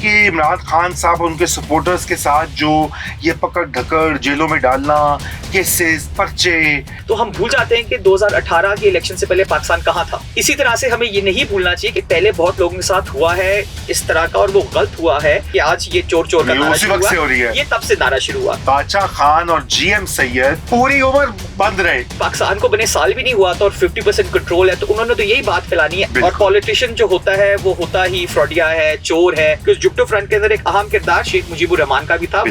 कि इमरान खान साहब और उनके सपोर्टर्स के साथ जो ये पकड़ धकड़, जेलों में डालना, केसेस, पर्चे, तो हम भूल जाते हैं कि 2018 के इलेक्शन से पहले पाकिस्तान कहाँ था। इसी तरह से हमें ये नहीं भूलना चाहिए कि पहले बहुत लोगों के साथ हुआ है इस तरह का और वो गलत हुआ है कि आज ये चोर चोर का नारा शुरू हुआ, ये तब से नारा शुरू हुआ। बादशाह खान और जीएम सैयद पूरी उम्र बंद रहे। पाकिस्तान को बने साल भी नहीं हुआ था और 50% कंट्रोल है, तो उन्होंने तो यही बात फैलानी है। और पॉलिटिशियन जो होता है वो होता ही फ्रॉडिया है, चोर है। क्योंकि जुब्टो फ्रंट के अंदर एक अहम किरदार शेख मुजीबुर रहमान का भी था।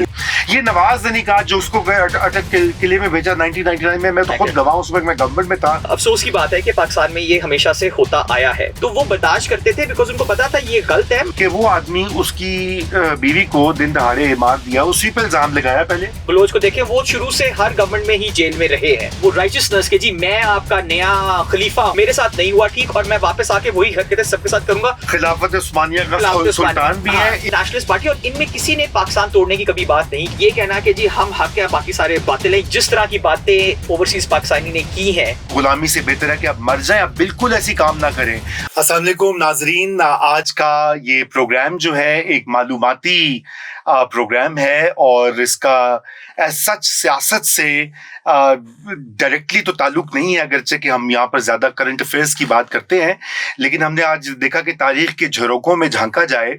ये नवाज ने कहा जो उसको अटक किले में भेजा 1999 में, मैं तो खुद गवाह उस वक्त मैं गवर्नमेंट में था। अफसोस की बात है कि पाकिस्तान में ये हमेशा से होता आया है, तो वो बर्दाश्त करते थे बिकॉज उनको पता था ये गलत है। कि वो आदमी उसकी बीवी को दिन दहाड़े मार दिया, उसी पे इल्जाम लगाया। पहले बलोच को देखें, वो शुरू से हर गवर्नमेंट में ही जेल में रहे हैं। वो राइचियसनेस के जी मैं आपका नया खलीफा, मेरे साथ नहीं हुआ ठीक और मैं वापस आके वही हरकतें सबके साथ करूंगा। खिलाफत उस्मानिया का सुल्तान भी है, नेशनलिस्ट पार्टी, और इनमें किसी ने पाकिस्तान तोड़ने की कभी बात नहीं। ये कहना कि जी हम हक है, बाकी सारे बातिल है, जिस तरह की बातें ओवरसीज पाकिस्तानी ने की है, गुलामी से बेहतर है कि आप मर जाएं, आप बिल्कुल ऐसी काम ना करें। अस्सलाम वालेकुम नाजरीन, आज का ये प्रोग्राम जो है एक मालूमाती प्रोग्राम है और इसका सच सियासत से डायरेक्टली तो ताल्लुक नहीं है, अगरचे कि हम यहाँ पर ज्यादा करंट अफेयर्स की बात करते हैं, लेकिन हमने आज देखा कि तारीख के झरोकों में झांका जाए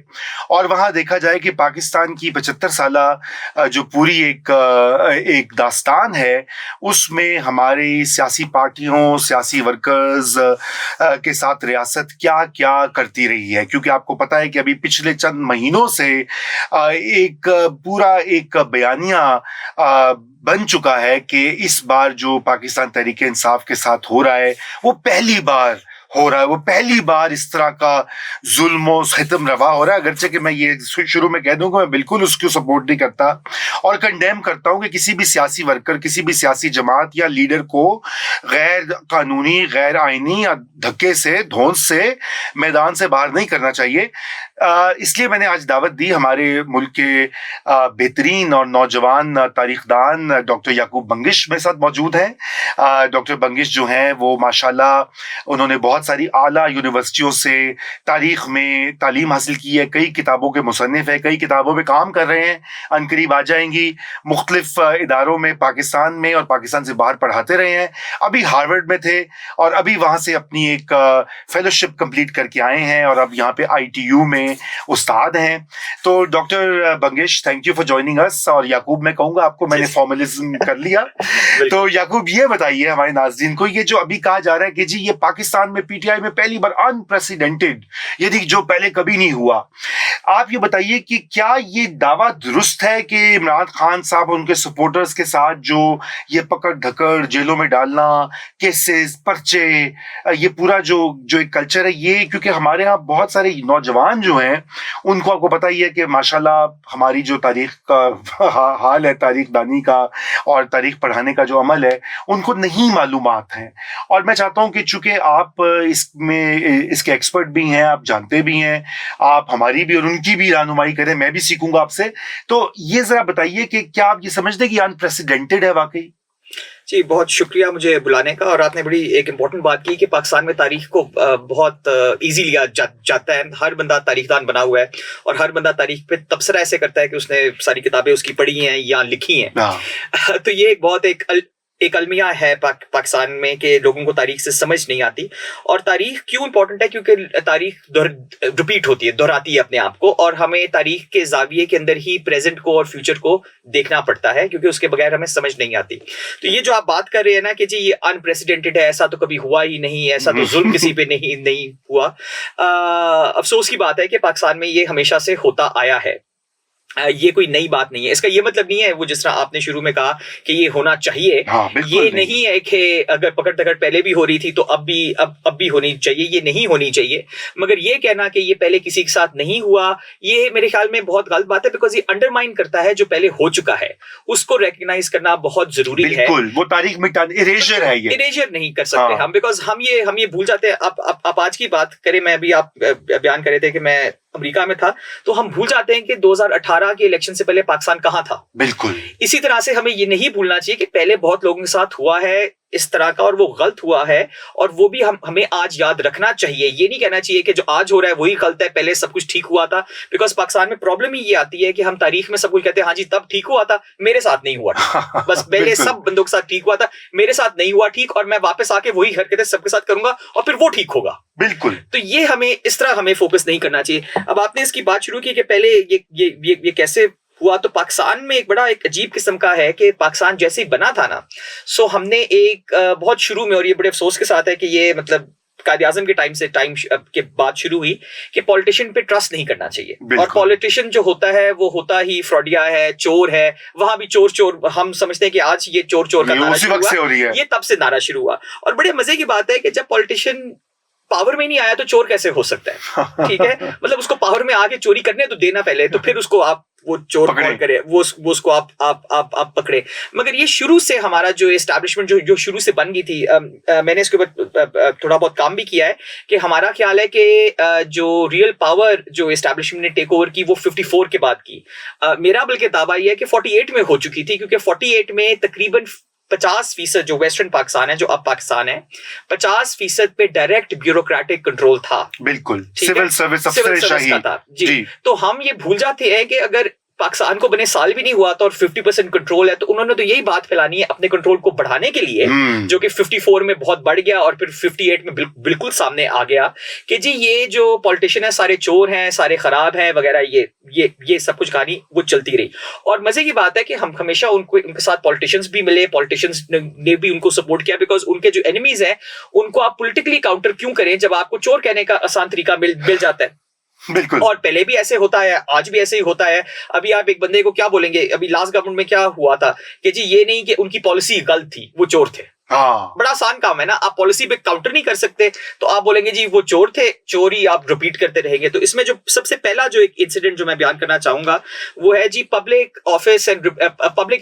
और वहाँ देखा जाए कि पाकिस्तान की 75 साला जो पूरी एक दास्तान है, उसमें हमारी सियासी पार्टियों, सियासी वर्कर्स के साथ रियासत क्या क्या करती रही है। क्योंकि आपको पता है कि अभी पिछले चंद महीनों से एक पूरा एक बयानिया बन चुका है कि इस बार जो पाकिस्तान तहरीक इंसाफ के साथ हो रहा है वो पहली बार हो रहा है, वो पहली बार इस तरह का जुल्म और सितम रवा हो रहा है। अगरचे कि मैं ये शुरू में कह दूंगा मैं बिल्कुल उसको सपोर्ट नहीं करता और कंडेम करता हूं कि किसी भी सियासी वर्कर, किसी भी सियासी जमात या लीडर को गैर कानूनी, गैर आईनी या धक्के से, धौंस से मैदान से बाहर नहीं करना चाहिए। इसलिए मैंने आज दावत दी। हमारे मुल्क के बेहतरीन और नौजवान तारीखदान डॉक्टर याकूब बंगिश मेरे साथ मौजूद हैं। डॉक्टर बंगिश जो हैं वो माशाल्लाह उन्होंने बहुत सारी आला यूनिवर्सिटियों से तारीख में तालीम हासिल की है, कई किताबों के मुसन्निफ है, कई किताबों में काम कर रहे हैं, अनकरीब आ जाएंगी। मुख्तलिफ इदारों में पाकिस्तान में और पाकिस्तान से बाहर पढ़ाते रहे हैं, अभी हार्वर्ड में थे और अभी वहाँ से अपनी एक फेलोशिप कंप्लीट करके आए हैं और अब यहाँ पे ITU में उस्ताद हैं। तो doctor Bangash, thank you for joining us. और याकूब मैं कहूँगा आपको, मैंने फॉर्मलिज्म कर लिया। तो याकूब ये बताइए हमारे नाज़रीन को, ये जो अभी कहा जा रहा है कि जी ये पाकिस्तान में PTI में पहली बार अनप्रेसिडेंटेड, यदि जो पहले कभी नहीं हुआ, आप ये बताइए कि क्या ये दावा दुरुस्त है कि इमरान खान साहब और उनके सपोर्टर्स के साथ जो ये पकड़ धकड़, जेलों में डालना, केसेस, पर्चे, ये पूरा जो एक कल्चर है, ये क्योंकि हमारे यहाँ बहुत सारे नौजवान जो हैं उनको आपको पता ही है कि माशाल्लाह हमारी जो तारीख का हाल है, तारीख दानी का और तारीख पढ़ाने का जो अमल है, उनको नहीं मालूमात हैं। और मैं चाहता हूं कि चूंकि आप इसमें इसके एक्सपर्ट भी हैं, आप जानते भी हैं, आप हमारी भी और उनकी भी रहनुमाई करें, मैं भी सीखूंगा आपसे। तो ये जरा बताइए कि क्या आप ये समझते हैं कि अनप्रेसिडेंटेड है वाकई? जी, बहुत शुक्रिया मुझे बुलाने का। और आपने बड़ी एक इम्पोर्टेंट बात की कि पाकिस्तान में तारीख को बहुत इजी लिया जाता है। हर बंदा तारीखदान बना हुआ है और हर बंदा तारीख पे तबसरा ऐसे करता है कि उसने सारी किताबें उसकी पढ़ी हैं या लिखी हैं। तो ये एक अलमिया है पाकिस्तान में कि लोगों को तारीख से समझ नहीं आती। और तारीख क्यों इंपॉर्टेंट है? क्योंकि तारीख रिपीट होती है, दोहराती है अपने आप को, और हमें तारीख के जाविये के अंदर ही प्रेजेंट को और फ्यूचर को देखना पड़ता है, क्योंकि उसके बगैर हमें समझ नहीं आती। तो ये जो आप बात कर रहे हैं ना कि जी ये अनप्रेसिडेंटेड है, ऐसा तो कभी हुआ ही नहीं, ऐसा तो जुल्म किसी पे नहीं हुआ। अफसोस की बात है कि पाकिस्तान में ये हमेशा से होता आया है। ये कोई नई बात नहीं है। इसका ये मतलब नहीं है वो जिस तरह आपने शुरू में कहा कि ये होना चाहिए, ये नहीं है कि अगर पकड़ दकड़ पहले भी हो रही थी तो अब भी होनी चाहिए, ये नहीं होनी चाहिए। मगर ये कहना कि ये पहले किसी के साथ नहीं हुआ, ये मेरे ख्याल में बहुत गलत बात है, बिकॉज ये अंडरमाइन करता है जो पहले हो चुका है, उसको रिकग्नाइज करना बहुत जरूरी है। वो तारीख में इरेजर है, ये इरेजर नहीं कर सकते हम, बिकॉज हम ये भूल जाते हैं। आप आज की बात करें, मैं अभी आप बयान कर रहे थे कि मैं अमेरिका में था, तो हम भूल जाते हैं कि 2018 के इलेक्शन से पहले पाकिस्तान कहाँ था। बिल्कुल। इसी तरह से हमें ये नहीं भूलना चाहिए कि पहले बहुत लोगों के साथ हुआ है इस तरह का, और वो गलत हुआ है, और वो भी हमें आज याद रखना चाहिए। ये नहीं कहना चाहिए कि जो आज हो रहा है वही गलत है, पहले सब कुछ ठीक हुआ था। बिकॉज पाकिस्तान में प्रॉब्लम ही ये आती है कि हम तारीख में सब कुछ कहते हैं, हाँ जी तब ठीक हुआ था, मेरे साथ नहीं हुआ ठीक। बस पहले सब बंदों के साथ ठीक हुआ था, मेरे साथ नहीं हुआ ठीक, और मैं वापस आके वही हरकतें सबके साथ करूंगा और फिर वो ठीक होगा। बिल्कुल। तो ये हमें इस तरह हमें फोकस नहीं करना चाहिए। अब आपने इसकी बात शुरू की कि पहले ये कैसे हुआ, तो पाकिस्तान में एक अजीब किस्म का है कि पाकिस्तान जैसे ही बना था ना, सो हमने एक बहुत शुरू में, और ये बड़े अफसोस के साथ है कि ये मतलब कायद-ए-आज़म के टाइम के बाद शुरू हुई कि पॉलिटिशियन पे ट्रस्ट नहीं करना चाहिए। और पॉलिटिशियन जो होता है वो होता ही फ्रॉडिया है, चोर है। वहां भी चोर हम समझते हैं कि आज ये चोर का नारा शुरू हुआ, ये तब से नारा शुरू हुआ। और बड़े मजे की बात है कि जब पॉलिटिशियन पावर में नहीं आया तो चोर कैसे हो सकता है? ठीक है, मतलब उसको पावर में आके चोरी करने तो देना पहले, तो फिर उसको आप वो चोर कौन करे, वो उसको आप पकड़े। मगर ये शुरू से हमारा जो एस्टैब्लिशमेंट जो शुरू से बन गई थी, मैंने इसके ऊपर थोड़ा बहुत काम भी किया है कि हमारा ख्याल है कि जो रियल पावर जो एस्टैब्लिशमेंट ने टेक ओवर की वो 54 के बाद की। मेरा बल्कि दावा ये है कि 48 में हो चुकी थी, क्योंकि 48 में तकरीबन 50% जो वेस्टर्न पाकिस्तान है, जो अब पाकिस्तान है, 50% पे डायरेक्ट ब्यूरोक्रेटिक कंट्रोल था। बिल्कुल, सिविल सर्विस अफसरशाही का था जी। तो हम ये भूल जाते हैं कि अगर पाकिस्तान को बने साल भी नहीं हुआ था और 50% कंट्रोल है, तो उन्होंने तो यही बात फैलानी है अपने कंट्रोल को बढ़ाने के लिए, जो कि 54 में बहुत बढ़ गया और फिर 58 में बिल्कुल सामने आ गया कि जी ये जो पॉलिटिशियन है सारे चोर हैं, सारे खराब हैं वगैरह, ये सब कुछ कहानी वो चलती रही। और मजे की बात है कि हम हमेशा उनके साथ पॉलिटिशियंस भी मिले, पॉलिटिशियंस ने भी उनको सपोर्ट किया, बिकॉज उनके जो एनिमीज हैं उनको आप पॉलिटिकली काउंटर क्यों करें जब आपको चोर कहने का आसान तरीका मिल जाता है। बिल्कुल। और पहले भी ऐसे होता है, आज भी ऐसे ही होता है। अभी आप एक बंदे को क्या बोलेंगे, अभी लास्ट गवर्नमेंट में क्या हुआ था कि जी ये नहीं कि उनकी पॉलिसी गलत थी, वो चोर थे। हाँ, बड़ा आसान काम है ना, आप पॉलिसी पे काउंटर नहीं कर सकते, तो आप बोलेंगे जी वो चोर थे, चोरी आप रिपीट करते रहेंगे। तो इसमें जो सबसे पहला जो एक इंसिडेंट जो मैं बयान करना चाहूंगा वो है जी public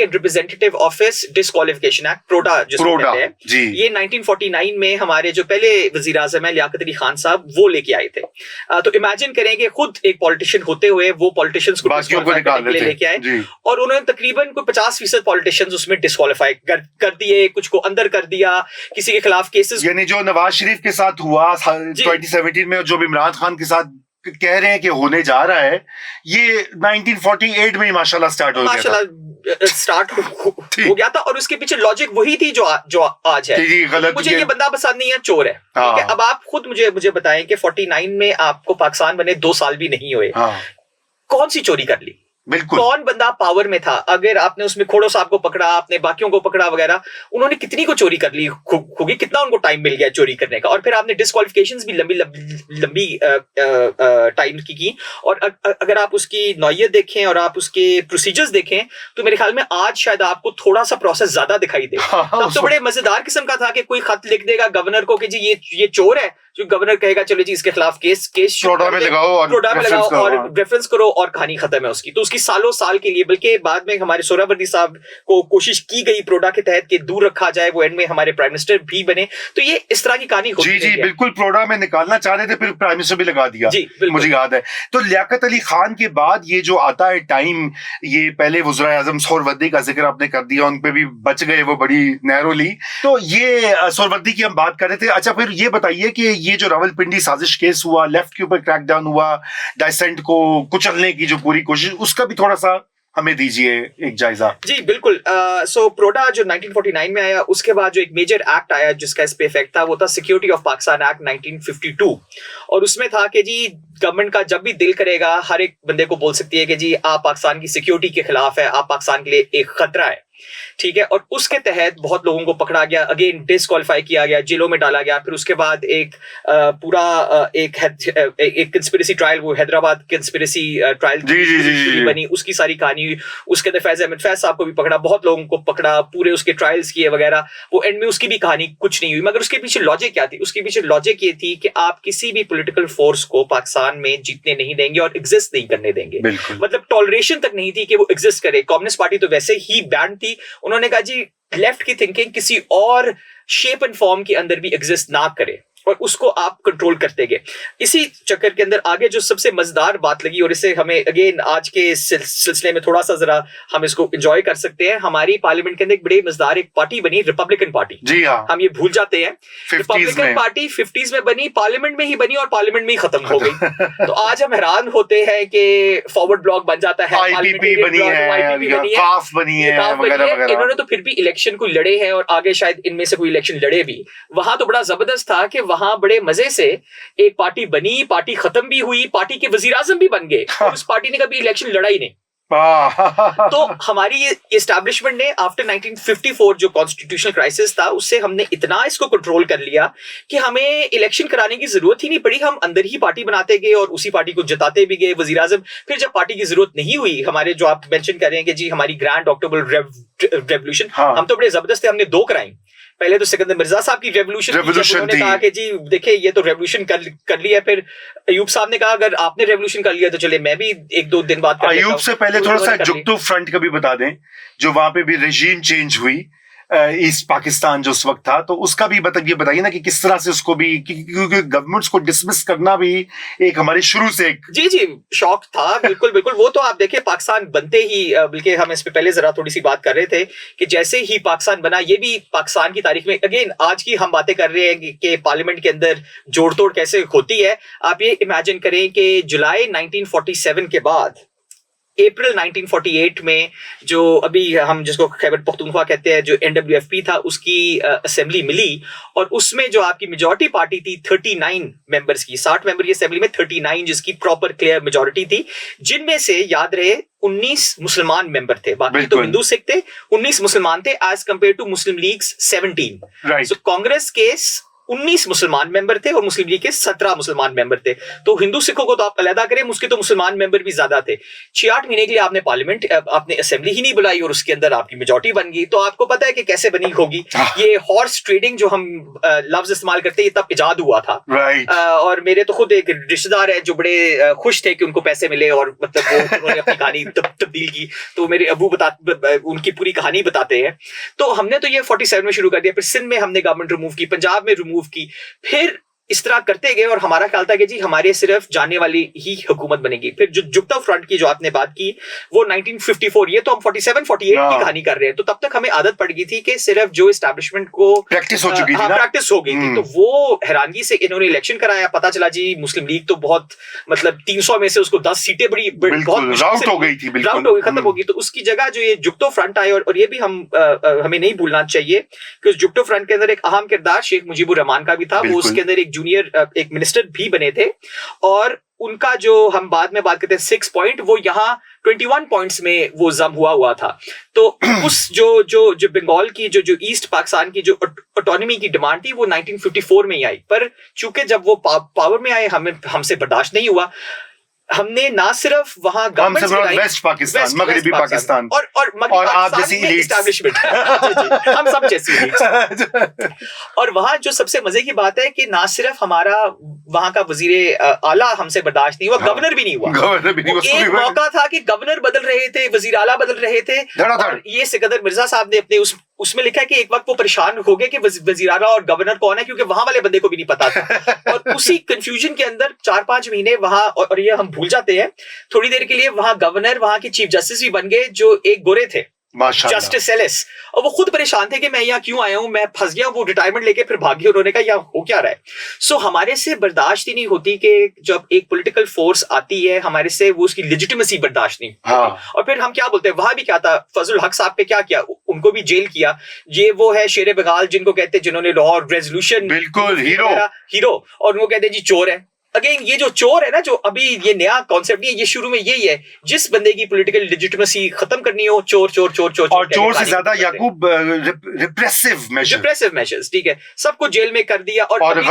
and representative office disqualification act, PRODA जिसको कहते हैं। ये 1949 में हमारे जो पहले वजीर आजम है लियाकत अली खान साहब वो लेके आए थे। तो इमेजिन करें कि खुद एक पॉलिटिशियन होते हुए वो पॉलिटिशियंस को लेके आए, और उन्होंने तकरीबन कोई 50% पॉलिटिशियंस उसमें डिस्क्वालीफाई कर दिए, कुछ को अंदर कर दिया, किसी के खिलाफ केसेस, यानी जो नवाज शरीफ के साथ हुआ 2017 में, जो इमरान खान के साथ कह रहे हैं कि होने जा रहा है, ये 1948 में ही माशाल्लाह स्टार्ट हो गया था। और उसके पीछे लॉजिक वही थी जो आज है। मुझे ये बंदा पसंद नहीं है, चोर है। ठीक है, अब आप खुद मुझे बताएं कि 49 में आपको पाकिस्तान बने 2 साल भी नहीं हुए, कौन सी चोरी कर ली? बिल्कुल। कौन बंदा पावर में था? अगर आपने उसमें खोड़ो साहब को पकड़ा, आपने बाकियों को पकड़ा वगैरह, उन्होंने कितनी को चोरी कर ली होगी, कितना उनको टाइम मिल गया चोरी करने का, और फिर आपने डिस्क्वालिफिकेशंस भी लंबी टाइम की। और अगर आप उसकी नौयत देखें और आप उसके प्रोसीजर्स देखें तो मेरे ख्याल में आज शायद आपको थोड़ा सा प्रोसेस ज्यादा दिखाई दे। तब तो बड़े मजेदार किस्म का था कि कोई खत लिख देगा गवर्नर को कि जी ये चोर है, जो गवर्नर कहेगा चलो जी इसके खिलाफ केस प्रोडा में लगाओ और रेफरेंस करो और कहानी खत्म है उसकी। तो उसकी सालों साल के लिए, बल्कि बाद में हमारे सोहरावर्दी साहब को कोशिश की गई प्रोडा के तहत कि दूर रखा जाए, वो एंड में हमारे प्राइम मिनिस्टर भी बने। तो ये इस तरह की कहानी होती है। जी बिल्कुल, प्रोडा में निकालना चाह रहे थे, फिर प्राइम मिनिस्टर भी लगा दिया। मुझे याद है। तो लियाकत अली खान के बाद ये जो आता है टाइम, ये पहले वज़ीर आज़म सोहरावर्दी का जिक्र आपने कर दिया, उन पे भी बच गए वो बड़ी नैरोली। तो ये सोहरावर्दी की हम बात कर रहे थे। अच्छा, फिर ये बताइए कि ये जो रावलपिंडी साजिश केस हुआ, लेफ्ट के ऊपर क्रैकडाउन हुआ, डाइसेंट को कुचलने की जो पूरी कोशिश, उसका भी थोड़ा सा हमें दीजिए एक जायजा। जी बिल्कुल। सो प्रोडा जो 1949 में आया, उसके बाद जो एक मेजर एक्ट आया जिसका इस पे इफेक्ट था वो था सिक्योरिटी ऑफ पाकिस्तान एक्ट 1952। और उसमें था कि जी गवर्नमेंट का जब भी दिल करेगा हर एक बंदे को बोल सकती है कि जी आप पाकिस्तान की सिक्योरिटी के खिलाफ है, आप पाकिस्तान के लिए एक खतरा है। ठीक है, और उसके तहत बहुत लोगों को पकड़ा गया, अगेन डिस्क्वालीफाई किया गया, जेलों में डाला गया। फिर उसके बाद एक पूरा एक कंस्पिरेसी ट्रायल, वो हैदराबाद कंस्पिरेसी ट्रायल बनी, उसकी सारी कहानी हुई। उसके अंदर फैज अहमद फैज साहब को भी पकड़ा, बहुत लोगों को पकड़ा, पूरे उसके ट्रायल्स किए वगैरह। वो एंड में उसकी भी कहानी कुछ नहीं हुई। मगर उसके पीछे लॉजिक क्या थी? उसके पीछे लॉजिक ये थी कि आप किसी भी पॉलिटिकल फोर्स को पाकिस्तान में जीतने नहीं देंगे और एग्जिस्ट नहीं करने देंगे। मतलब टॉलरेशन तक नहीं थी कि वो एग्जिस्ट करे। कम्युनिस्ट पार्टी तो वैसे ही बैन थी। उन्होंने कहा जी लेफ्ट की थिंकिंग किसी और शेप एंड फॉर्म के अंदर भी एग्जिस्ट ना करे। और उसको आप कंट्रोल करते गए। इसी चक्कर के अंदर आगे जो सबसे मजेदार बात लगी, और इससे हमें अगेन आज के सिलसिले में थोड़ा सा जरा हम इसको एंजॉय कर सकते हैं, हमारी पार्लियामेंट के अंदर एक बड़ी मजेदार एक पार्टी बनी, रिपब्लिकन पार्टी। जी हाँ, हम ये भूल जाते हैं। रिपब्लिकन पार्टी 50s में बनी, पार्लियामेंट में ही बनी और पार्लियामेंट में ही खत्म हो गई। तो आज हम हैरान होते हैं कि फॉरवर्ड ब्लॉक बन जाता है, आईपीपी बनी है, काफ बनी है, इन्होंने तो फिर भी इलेक्शन को लड़े हैं और आगे शायद इनमें से कोई इलेक्शन लड़े भी। वहां तो बड़ा जबरदस्त था कि वहां बड़े मजे से एक पार्टी बनी, पार्टी खत्म भी हुई, पार्टी के वजीर आजम भी बन गए और उस पार्टी ने कभी इलेक्शन लड़ा ही नहीं। तो हमारी ये एस्टैब्लिशमेंट ने आफ्टर 1954 जो कॉन्स्टिट्यूशनल क्राइसिस था, उससे हमने इतना इसको कंट्रोल कर लिया कि हमें इलेक्शन कराने की जरूरत ही नहीं पड़ी। हम अंदर ही पार्टी बनाते गए और उसी पार्टी को जिताते भी गए वजीर आजम। फिर जब पार्टी की जरूरत नहीं हुई, हमारे जो आप मेंशन कर रहे हैं कि जी हमारी ग्रैंड ऑक्टोबर रेवोल्यूशन, हम तो बड़े जबरदस्त थे, हमने 2 कराई। पहले तो सिकंदर मिर्जा साहब की रेवोल्यूशन उन्होंने कहा कि जी देखिए ये तो रेवोल्यूशन कर लिया। फिर अयूब साहब ने कहा अगर आपने रेवोल्यूशन कर लिया तो चले मैं भी 1-2 दिन बाद कर अयूब से पहले थोड़ा सा जुगतू फ्रंट का भी बता दें, जो वहां पे भी रेजीम चेंज हुई ईस्ट पाकिस्तान जो उस वक्त था, तो उसका भी बताइए ना कि किस तरह से उसको भी, क्योंकि गवर्नमेंट्स को डिसमिस करना भी एक हमारे शुरू से एक जी शौक था। बिल्कुल वो तो आप देखिए पाकिस्तान बनते ही, बल्कि हम इस पे पहले जरा थोड़ी सी बात कर रहे थे कि जैसे ही पाकिस्तान बना, ये भी पाकिस्तान की तारीख में अगेन आज की हम बातें कर रहे हैं कि पार्लियामेंट के अंदर जोड़ तोड़ कैसे होती है। आप ये इमेजिन करें कि जुलाई 1947 के बाद अप्रैल 1948 में जो अभी हम जिसको खैबर पख्तूनख्वा कहते हैं, जो NWFP था, उसकी असेंबली मिली और उसमें जो आपकी मेजॉरिटी पार्टी थी 39 मेंबर्स की, 60 मेंबर की असेंबली में 39 जिसकी प्रॉपर क्लियर मेजॉरिटी थी, जिनमें से याद रहे 19 मुसलमान मेंबर थे, बाकी तो हिंदू सिख थे, 19 मुसलमान थे as compare to Muslim League 17। So Congress के 19 मुसलमान मेंबर थे और मुस्लिम लीग के 17 मुसलमान मेंबर थे। तो हिंदू सिखों को तो आप अलहदा करें, उसके तो मुसलमान मेंबर भी ज्यादा थे। 6-8 महीने के लिए आपने पार्लियामेंट, आपने असेंबली ही नहीं बुलाई और उसके अंदर आपकी मेजॉरिटी बन गई। तो आपको पता है कि कैसे बनी होगी। ये हॉर्स ट्रेडिंग जो हम लफ्ज इस्तेमाल करते हैं, ये तब इजाद हुआ था। और मेरे तो खुद एक रिश्तेदार है जो बड़े खुश थे कि उनको पैसे मिले और मतलब वो उन्होंने अपनी कहानी तब्दील की। तो मेरे अबू उनकी पूरी कहानी बताते हैं। तो हमने तो ये 47 में शुरू कर दिया, फिर सिंध में हमने गवर्नमेंट रिमूव की, पंजाब में रिमूव की, फिर इस तरह करते गए और हमारा ख्याल था कि जी हमारे सिर्फ जाने वाली ही हुकूमत बनेगी। फिर जो जुगता फ्रंट की जो आपने बात की वो 1954, ये तो हम 47-48 की कहानी कर रहे हैं। तो तब तक हमें आदत पड़ गई थी कि सिर्फ जो एस्टैब्लिशमेंट को प्रैक्टिस हो चुकी थी, प्रैक्टिस हो गई थी। तो वो हैरानगी से इन्होंने इलेक्शन कराया, पता चला जी मुस्लिम लीग तो बहुत मतलब 300 में से उसको 10 सीटें बड़ी बहुत राउट हो गई थी, राउट हो गई, खत्म हो गई। तो उसकी जगह जो ये जुगतो फ्रंट आए, और ये भी हमें नहीं भूलना चाहिए कि उस जुगतो फ्रंट के अंदर एक अहम किरदार शेख मुजीबुर रहमान का भी था। वो उसके अंदर एक जूनियर एक मिनिस्टर भी बने थे और उनका जो हम बाद में बात करते हैं 6 पॉइंट, वो यहाँ 21 पॉइंट्स में वो जम हुआ था। तो उस जो बंगाल की जो ईस्ट पाकिस्तान की जो ऑटोनॉमी की डिमांड थी वो 1954 में ही आई, पर चूंकि जब वो पावर में आए हमसे बर्दाश्त नहीं हुआ। हमने ना सिर्फ वहां वेस्ट पाकिस्तान, मगरिबी पाकिस्तान और आप जैसी एस्टैब्लिशमेंट हम सब जैसी और वहां जो सबसे मजे की बात है कि ना सिर्फ हमारा वहां का वजीर आला हमसे बर्दाश्त नहीं हुआ, गवर्नर भी नहीं हुआ। एक मौका था कि गवर्नर बदल रहे थे, वजीर आला बदल रहे थे। ये सिकंदर मिर्जा साहब ने अपने उसमें लिखा है कि एक वक्त वो परेशान हो गए कि वजीर आला और गवर्नर कौन है, क्योंकि वहां वाले बंदे को भी नहीं पता था। और उसी कंफ्यूजन के अंदर 4-5 महीने वहां, और ये हम भूल जाते हैं थोड़ी देर के लिए, वहां गवर्नर, वहां के चीफ जस्टिस भी बन गए जो एक गोरे थे, जस्टिस एलिस। और वो खुद परेशान थे कि मैं यहाँ क्यों आया हूं, मैं फंस गया हूं। वो रिटायरमेंट लेके फिर भाग गए, उन्होंने कहा यहाँ हो क्या रहा है। सो हमारे से बर्दाश्त ही नहीं होती कि जब एक पॉलिटिकल फोर्स आती है हमारे से, वो उसकी लेजिटिमेसी बर्दाश्त नहीं और फिर हम क्या बोलते हैं, वहां भी क्या था, फजल हक साहब पे क्या किया, उनको भी जेल किया। ये वो है शेर बगाल जिनको कहते हैं, जिन्होंने लाहौर रेजोल्यूशन, बिल्कुल हीरो, और उनको कहते हैं जी चोर है। अगेन ये जो चोर है ना, जो अभी ये नया कॉन्सेप्ट नहीं है, ये शुरू में यही है, जिस बंदे की पॉलिटिकल लेजिटिमेसी खत्म करनी हो, चोर चोर चोर चोर और चोर से ज्यादा याकूब रिप्रेसिव मेजर्स, ठीक है, सबको जेल में कर दिया। और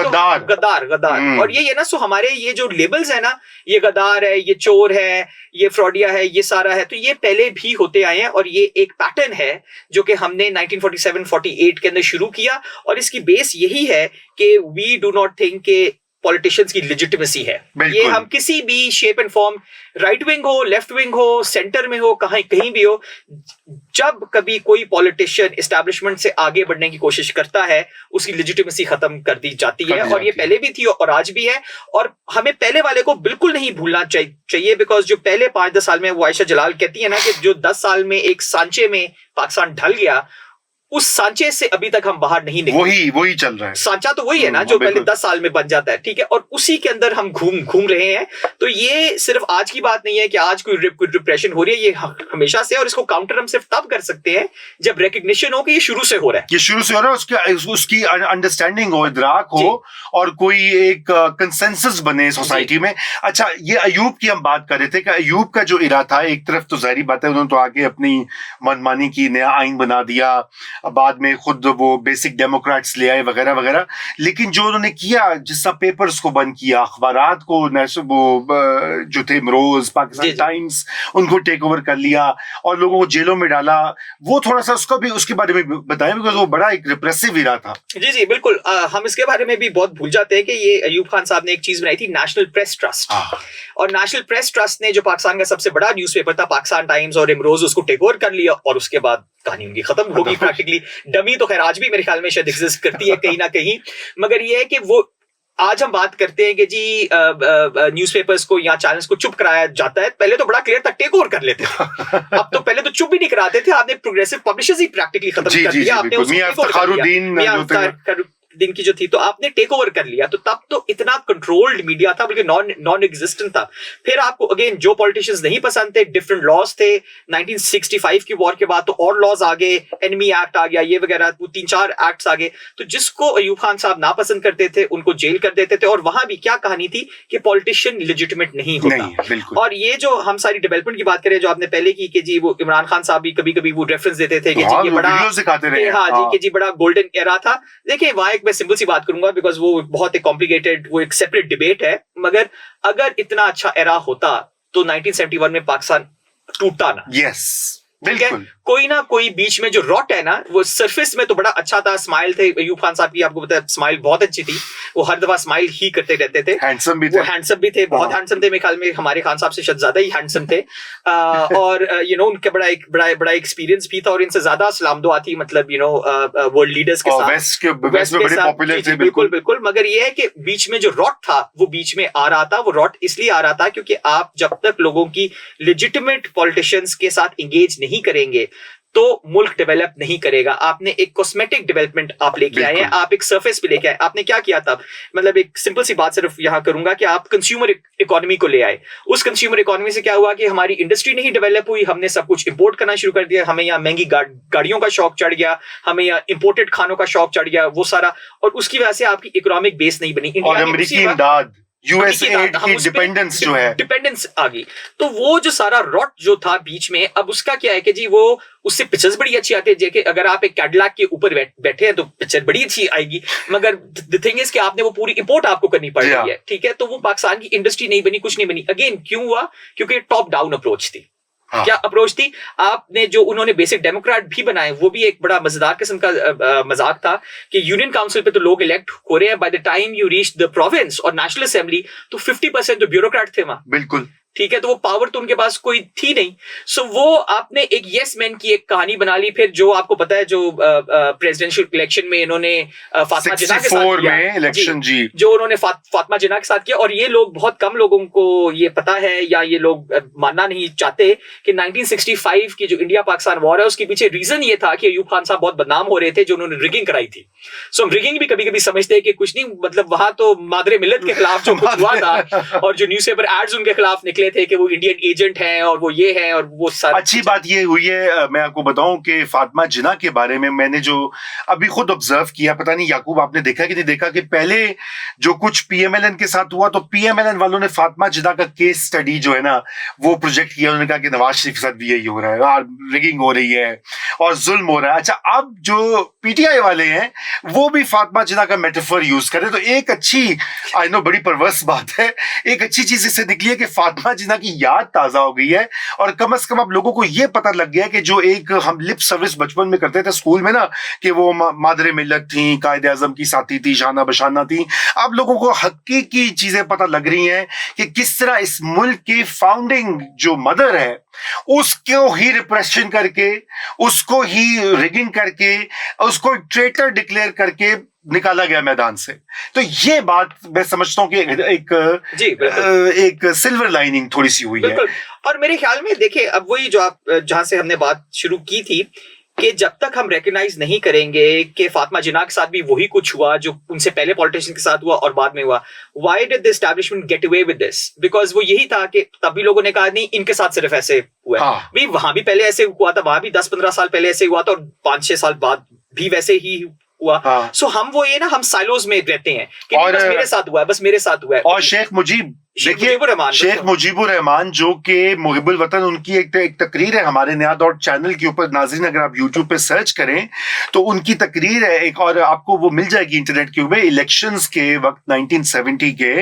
गद्दार और ये है ना, सो हमारे ये जो लेबल्स है ना, ये गद्दार है, ये चोर है, ये फ्रॉडिया है, ये सारा है, तो ये पहले भी होते आए हैं और ये एक पैटर्न है जो कि हमने 1947-48 के अंदर शुरू किया। और इसकी बेस यही है कि वी डू नॉट थिंक के पॉलिटिशियंस की लेजिटिमेसी है। ये हम किसी भी shape and form, right wing हो, लेफ्ट विंग हो, सेंटर में हो, कहीं भी हो, जब कभी कोई पॉलिटिशियन एस्टैब्लिशमेंट से आगे बढ़ने की कोशिश करता है, उसकी लेजिटिमेसी खत्म कर दी जाती है। और ये पहले भी थी और आज भी है, और हमें पहले वाले को बिल्कुल नहीं भूलना चाहिए, बिकॉज जो पहले 5-10 साल में, वो आयशा जलाल कहती है ना कि जो 10 साल में एक सांचे में पाकिस्तान ढल गया, उस सांचे से अभी तक हम बाहर नहीं निकले। वही चल रहा है। सांचा तो वही है ना जो पहले 10 साल में बन जाता है, ठीक है, और उसी के अंदर हम घूम रहे हैं। तो ये सिर्फ आज की बात नहीं है कि आज कोई रिप्रेशन हो रही है, ये हमेशा से, और इसको काउंटर हम सिर्फ तब कर सकते हैं जब रिकग्निशन हो कि ये शुरू से हो रहा है, उसकी अंडरस्टैंडिंग हो, इदराक हो, और कोई एक कंसेंसस बने सोसाइटी में। अच्छा, ये अयूब की हम बात कर रहे थे कि अयूब का जो इरा था, एक तरफ तो जाहिर बात है उन्होंने तो आगे अपनी मनमानी की, नया आइन बना दिया, बाद में खुद वो बेसिक डेमोक्रेट्स ले आए वगैरह वगैरह, लेकिन जो उन्होंने किया, जिस तरह पेपर्स को बंद किया, अखबारात को, वो जो थे रोज, पाकिस्तान टाइम्स, उनको टेक ओवर कर लिया और लोगों को जेलों में डाला, वो थोड़ा सा उसके बारे में बताएं, बिकॉज वो बड़ा एक रिप्रेसिव इरा था। जी बिल्कुल। हम इसके बारे में भी बहुत भूल जाते हैं कि ये अयूब खान साहब ने एक चीज बनाई थी, नेशनल प्रेस ट्रस्ट। और नेशनल प्रेस ट्रस्ट ने, जो पाकिस्तान का सबसे बड़ा न्यूज़पेपर था, पाकिस्तान टाइम्स और इमरोज, उसको टेक ओवर कर लिया, और उसके बाद कहानी उनकी खत्म होगी प्रैक्टिकली। डमी तो खैर आज भी मेरे ख्याल में शायद एग्जिस्ट करती है कहीं ना कहीं, मगर ये है कि वो, आज हम बात करते हैं कि जी न्यूज़पेपर्स को या चैनल्स को चुप कराया जाता है, पहले तो बड़ा क्लियर था, टेक ओवर कर लेते थे। अब तो पहले तो चुप भी नहीं कराते थे, आपने प्रोग्रेसिव पब्लिशर्स ही प्रैक्टिकली खत्म कर दिया, आपने उसको दिन की जो थी, तो आपने टेक ओवर कर लिया। तो तब तो इतना कंट्रोल्ड मीडिया था, बल्कि नॉन एग्जिस्टेंट था। फिर आपको अगेन जो पॉलिटिशियंस नहीं पसंद थे, डिफरेंट लॉज थे, 1965 की वॉर के बाद तो और लॉज आ गए, एनिमी एक्ट आ गया, ये वगैरह, 3-4 एक्ट्स आ गए। तो जिसको अयूब खान साहब नापसंद करते थे, उनको जेल कर देते थे। और वहां भी क्या कहानी थी कि पॉलिटिशियन लेजिटिमेट नहीं होता। और ये जो हम सारी डेवलपमेंट की बात करें, जो आपने पहले की कि जी वो इमरान खान साहब भी कभी कभी वो रेफरेंस देते थे कि जी ये बड़ा, हाँ जी, कि जी बड़ा गोल्डन एरा था। देखिए वहां मैं सिंपल सी बात करूंगा, बिकॉज वो बहुत एक कॉम्प्लिकेटेड, वो एक सेपरेट डिबेट है, मगर अगर इतना अच्छा एरा होता तो 1971 में पाकिस्तान टूटता ना। यस, बिल्कुल। कोई ना कोई बीच में जो रॉट है ना, वो सरफेस में तो बड़ा अच्छा था, स्माइल थे अयूब खान साहब की, आपको पता है स्माइल बहुत अच्छी थी, वो हर दफा स्माइल ही करते रहते थे, हैंडसम भी थे, बहुत हैंडसम थे। मेरे ख्याल में हमारे खान साहब से शायद ज्यादा ही हैंडसम थे। और उनका बड़ा एक्सपीरियंस भी था, और इनसे ज्यादा सलाम दुआ थी, मतलब वर्ल्ड लीडर्स के साथ, वेस्ट में बड़े पॉपुलर थे। बिल्कुल। मगर ये है कि बीच में जो रॉट था, वो बीच में आ रहा था। वो रॉट इसलिए आ रहा था क्योंकि आप जब तक लोगों की लेजिटिमेट पॉलिटिशियंस के साथ एंगेज नहीं करेंगे तो मुल्क डेवलप नहीं करेगा। आपने एक कॉस्मेटिक डेवलपमेंट आप लेके आए हैं, आप एक सरफेस पे लेके आए। आपने क्या किया था, मतलब एक सिंपल सी बात सिर्फ यहां करूंगा कि आप कंज्यूमर इकोनॉमी को ले आए। उस कंज्यूमर इकोनॉमी से क्या हुआ कि हमारी इंडस्ट्री नहीं डेवलप हुई, हमने सब कुछ इंपोर्ट करना शुरू कर दिया। हमें यहाँ महंगी गाड़ियों का शौक चढ़ गया, हमें यहाँ इंपोर्टेड खानों का शौक चढ़ गया, वो सारा, और उसकी वजह से आपकी इकोनॉमिक बेस नहीं बनी। और अमेरिकी इमदाद, यूएसएड की डिपेंडेंस जो है, डिपेंडेंस आ गई। तो वो जो सारा रॉट जो था बीच में, अब उसका क्या है कि जी वो उससे पिक्चर्स बड़ी अच्छी आती है। जैसे अगर आप एक कैडिलैक के ऊपर बैठे हैं तो पिक्चर बड़ी अच्छी आएगी, मगर द थिंग इज कि आपने वो पूरी इंपोर्ट आपको करनी पड़ रही है, ठीक है। तो वो पाकिस्तान की इंडस्ट्री नहीं बनी, कुछ नहीं बनी। अगेन क्यों हुआ? क्योंकि टॉप डाउन अप्रोच थी। क्या अप्रोच थी? आपने जो उन्होंने बेसिक डेमोक्रेट भी बनाए, वो भी एक बड़ा मजेदार किस्म का मजाक था कि यूनियन काउंसिल पे तो लोग इलेक्ट हो रहे हैं, by the time you reach the province और नेशनल असेंबली तो 50% तो ब्यूरोक्रेट थे वहां, बिल्कुल, ठीक है। तो वो पावर तो उनके पास कोई थी नहीं। सो वो आपने एक यस मैन की एक कहानी बना ली। फिर जो आपको पता है, जो प्रेसिडेंशियल इलेक्शन में इन्होंने फातिमा जिन्ना के साथ किया, इलेक्शन जी, जो उन्होंने फातिमा जिन्ना के साथ किया, और ये लोग, बहुत कम लोगों को ये पता है या ये लोग मानना नहीं चाहते कि 1965 की जो इंडिया पाकिस्तान वॉर है, उसके पीछे रीजन ये था कि अयूब खान साहब बहुत बदनाम हो रहे थे, जो उन्होंने रिगिंग कराई थी। सो रिगिंग भी कभी कभी समझते हैं कि कुछ नहीं, मतलब वहां तो मादरे मिल्लत के खिलाफ जो कुछ हुआ था, और जो न्यूज़पेपर एड्स उनके खिलाफ निकले थे कि वो इंडियन एजेंट हैं और वो ये है और वो सारा। अच्छी बात ये हुई है, मैं आपको बताऊं कि फातिमा जिन्ना के बारे में मैंने जो अभी खुद ऑब्जर्व किया, पता नहीं याकूब आपने देखा कि नहीं देखा, कि पहले जो कुछ पीएमएलएन के साथ हुआ तो पीएमएलएन वालों ने फातिमा जिन्ना का केस स्टडी जो है ना वो प्रोजेक्ट किया। उन्होंने कहा कि नवाज शरीफ के साथ भी यही हो रहा है, रिगिंग हो रही है और जुल्म हो रहा है। अच्छा, अब जो पीटीआई वाले हैं वो भी फातिमा जिन्ना का मेटाफर यूज करें, तो एक अच्छी, आई नो बड़ी परवर्स बात है, एक अच्छी चीज इससे निकली है कि फातिमा जिन्ना की याद ताजा हो गई है, और कम से कम अब लोगों को ये पता लग गया कि जो एक हम लिप सर्विस बचपन में करते थे स्कूल में ना, कि वो मादरे मिल्लत थी, कायदे आजम की साथी थी, शाना बशाना थी, अब लोगों को हकीकी चीजें पता लग रही हैं कि किस तरह इस मुल्क की फाउंडिंग जो मदर है उसको ही रिप्रेशन करके, उसको ही रिगिंग करके, उसको ट्रेटर डिक्लेयर करके निकाला गया मैदान से। तो ये बात मैं समझता हूं कि एक सिल्वर लाइनिंग थोड़ी सी हुई है। और मेरे ख्याल में देखिए, अब वही जो आप जहां से हमने बात शुरू की थी कि जब तक हम रिकॉग्नाइज नहीं करेंगे कि फातिमा जिन्ना के साथ भी वही कुछ हुआ जो उनसे पहले पॉलिटिशियन के साथ हुआ और बाद में हुआ, why did the establishment get away with this? Because वो यही था कि तभी लोगों ने कहा नहीं, इनके साथ सिर्फ ऐसे हुआ है। भाई वहां भी पहले ऐसे हुआ था, वहां भी 10-15 साल पहले ऐसे हुआ था, और 5-6 साल बाद भी वैसे ही हुआ। सो हम वो ये ना, हम साइलोज में रहते हैं कि बस मेरे साथ हुआ है, बस मेरे साथ हुआ है। और शेख मुजीबुर रहमान जो कि मुहिबुल वतन, उनकी एक तकरीर है हमारे नया दौर चैनल के ऊपर। नाज़रीन अगर आप यूट्यूब पे सर्च करें तो उनकी तकरीर है एक, और आपको वो मिल जाएगी इंटरनेट के ऊपर, इलेक्शंस के वक्त 1970 के,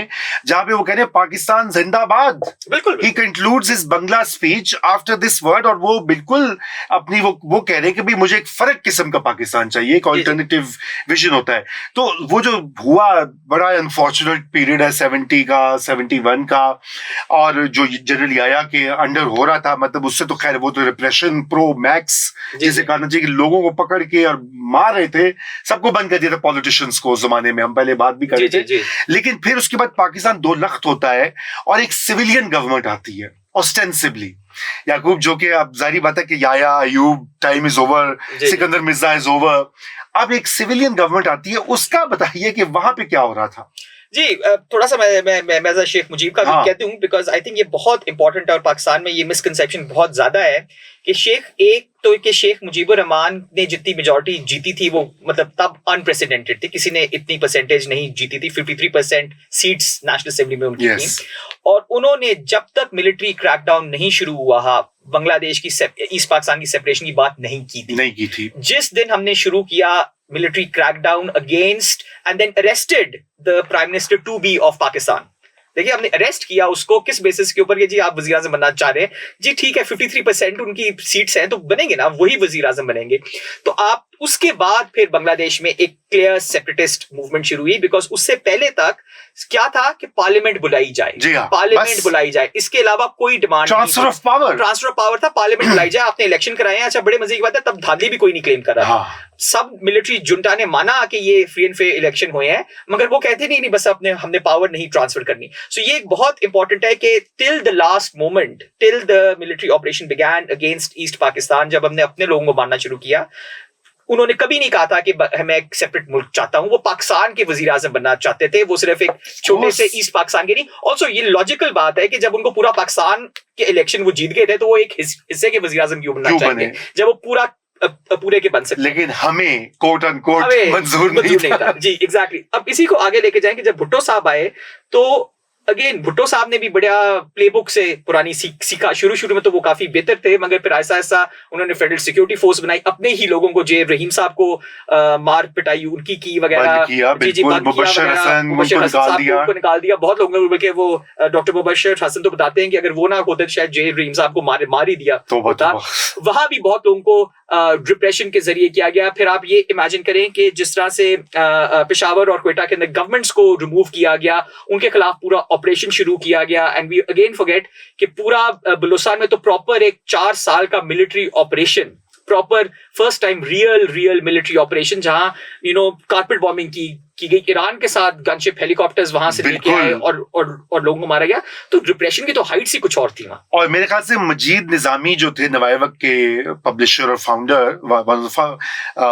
जहां पे वो कह रहे हैं पाकिस्तान जिंदाबाद। बिल्कुल। He concludes his Bangla speech after this word, और वो बिल्कुल अपनी वो कह रहे हैं कि भाई मुझे एक फर्क किस्म का पाकिस्तान चाहिए, एक ऑल्टरनेटिव विजन होता है। तो वो जो हुआ बड़ा अनफॉर्चुनेट पीरियड है 70 का, 71 का, और जो जनरल याया के अंडर हो रहा था, मतलब उससे तो खैर वो तो रिप्रेशन प्रो मैक्स जिसे कहना चाहिए कि लोगों को पकड़ के और मार रहे थे, सबको बंद कर दिया था पॉलिटिशियंस को उस जमाने में, हम पहले बात भी कर रहे थे। लेकिन फिर उसके बाद पाकिस्तान दो लख्त होता है और एक सिविलियन गवर्नमेंट आती है ऑस्टेंसिबली। याकूब जो कि अब जारी बात है कि Yahya Ayub time is over, Sikandar Mirza is over, अब एक सिविलियन गवर्नमेंट आती है। उसका बताइए कि वहां पे क्या हो रहा था। जी, थोड़ा सा मैं शेख मुजीब का भी कहती हूँ, बिकॉज आई थिंक ये बहुत इंपॉर्टेंट है और पाकिस्तान में ये मिसकंसेप्शन बहुत ज्यादा है कि शेख मुजीबुर रहमान ने जितनी मेजॉरिटी जीती थी वो मतलब तब अनप्रेसिडेंटेड थी, किसी ने इतनी परसेंटेज नहीं जीती थी। 53% सीट्स नेशनल असेंबली में उनकी थी, और उन्होंने जब तक मिलिट्री क्रैकडाउन नहीं शुरू हुआ, बांग्लादेश की ईस्ट पाकिस्तान की सेपरेशन की बात नहीं की थी। जिस दिन हमने शुरू किया military crackdown against and then arrested the Prime Minister to be of Pakistan. देखिए, हमने अरेस्ट किया उसको किस बेसिस के ऊपर कि जी आप वजीर आजम बनना चाह रहे हैं, जी ठीक है 53% उनकी सीट्स हैं तो बनेंगे ना, वही वजीर आजम बनेंगे। तो आप उसके बाद फिर बांग्लादेश में एक क्लियर सेपरेटिस्ट मूवमेंट शुरू हुई, बिकॉज उससे पहले तक क्या था कि पार्लियामेंट बुलाई जाए, पार्लियामेंट बुलाई जाए, इसके अलावा कोई डिमांड, ट्रांसफर ऑफ पावर था, पार्लियामेंट बुलाई जाए, आपने इलेक्शन कराए हैं। अच्छा, बड़े मजे की बात है, तब धांधली भी कोई नहीं क्लेम कर रहा था। सब मिलिट्री जुंटा ने माना कि ये फ्री एंड फेयर इलेक्शन हुए हैं, मगर वो कहते नहीं बस हमने पावर नहीं ट्रांसफर करनी। सो ये एक बहुत इंपॉर्टेंट है कि till the last moment, till the military operation began against east Pakistan, जब हमने अपने लोगों को मानना शुरू किया, उन्होंने कभी नहीं कहा था कि मैं एक सेपरेट मुल्क चाहता हूं। वो पाकिस्तान के वजीर आजम बनना चाहते थे, वो सिर्फ एक छोटे से ईस्ट पाकिस्तान के नहीं। ऑल्सो ये लॉजिकल बात है कि जब उनको पूरा पाकिस्तान के इलेक्शन वो जीत गए थे, तो वो एक हिस्से के वजीर आजम क्यों बनना चाहते, जब वो पूरे के बन सकते। लेकिन हमें कोट अनकोट मंजूर नहीं था। जी एग्जैक्टली। अब इसी को आगे लेके जाएंगे, जब भुट्टो साहब आए तो अगेन भुट्टो साहब ने भी बढ़िया प्लेबुक से पुरानी सीखा। शुरू में तो वो काफी बेहतर थे, मगर फिर ऐसा उन्होंने फेडरल सिक्योरिटी फोर्स बनाई, अपने ही लोगों को, जे रहीम साहब को मार पिटाई उनकी की वगैरह, मुबशर हसन साहब को निकाल दिया। बहुत लोगों ने, बल्कि वो डॉक्टर मुबशर हसन तो बताते हैं कि अगर वो ना होते तो शायद जे रहीम साहब को मार ही दिया होता। वहां भी बहुत लोगों को डिप्रेशन के जरिए किया गया। फिर आप ये इमेजिन करें कि जिस तरह से पेशावर और क्वेटा के अंदर गवर्नमेंट्स को रिमूव किया गया, उनके खिलाफ पूरा ऑपरेशन शुरू किया गया। एंड वी अगेन फॉरगेट कि पूरा बलूचिस्तान में तो प्रॉपर एक 4 साल का military operation, proper first time real military operation, जहां कारपेट बॉम्बिंग की गई, ईरान के साथ गनशिप हेलीकॉप्टर्स वहां से लेके आए और लोगों को मारा गया। तो डिप्रेशन की तो हाइट्स ही कुछ और थी वहां। और मेरे ख्याल से मजीद निजामी जो थे नवाए वक्त के पब्लिशर और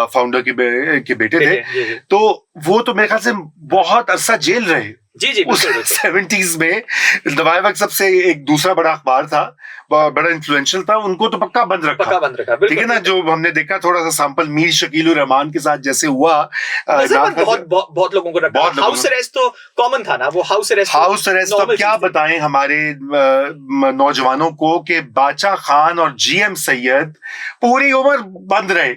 फाउंडर के बेटे थे, तो वो तो मेरे ख्याल से बहुत अरसा जेल रहे। जी उस 70s में नवाए वक्त सबसे एक दूसरा बड़ा अखबार था, बड़ा इन्फ्लुएंशियल था, उनको तो पक्का बंद रखा। ठीक है ना, जो हमने देखा थोड़ा सा सैंपल मीर शकील उर रहमान के साथ जैसे हुआ, बहुत लोगों को रखा। हाउस अरेस्ट तो कॉमन था ना, वो हाउस अरेस्ट तो क्या बताएं हमारे नौजवानों को कि बादशाह खान और जीएम सैयद पूरी उम्र बंद रहे।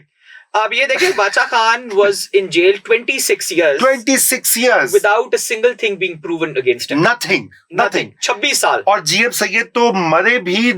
अब ये देखिए, बादशाह Khan was in jail 26 years 26 years without a single thing being proven against him. nothing 26 साल। और जीएफ सैयद तो मरे भी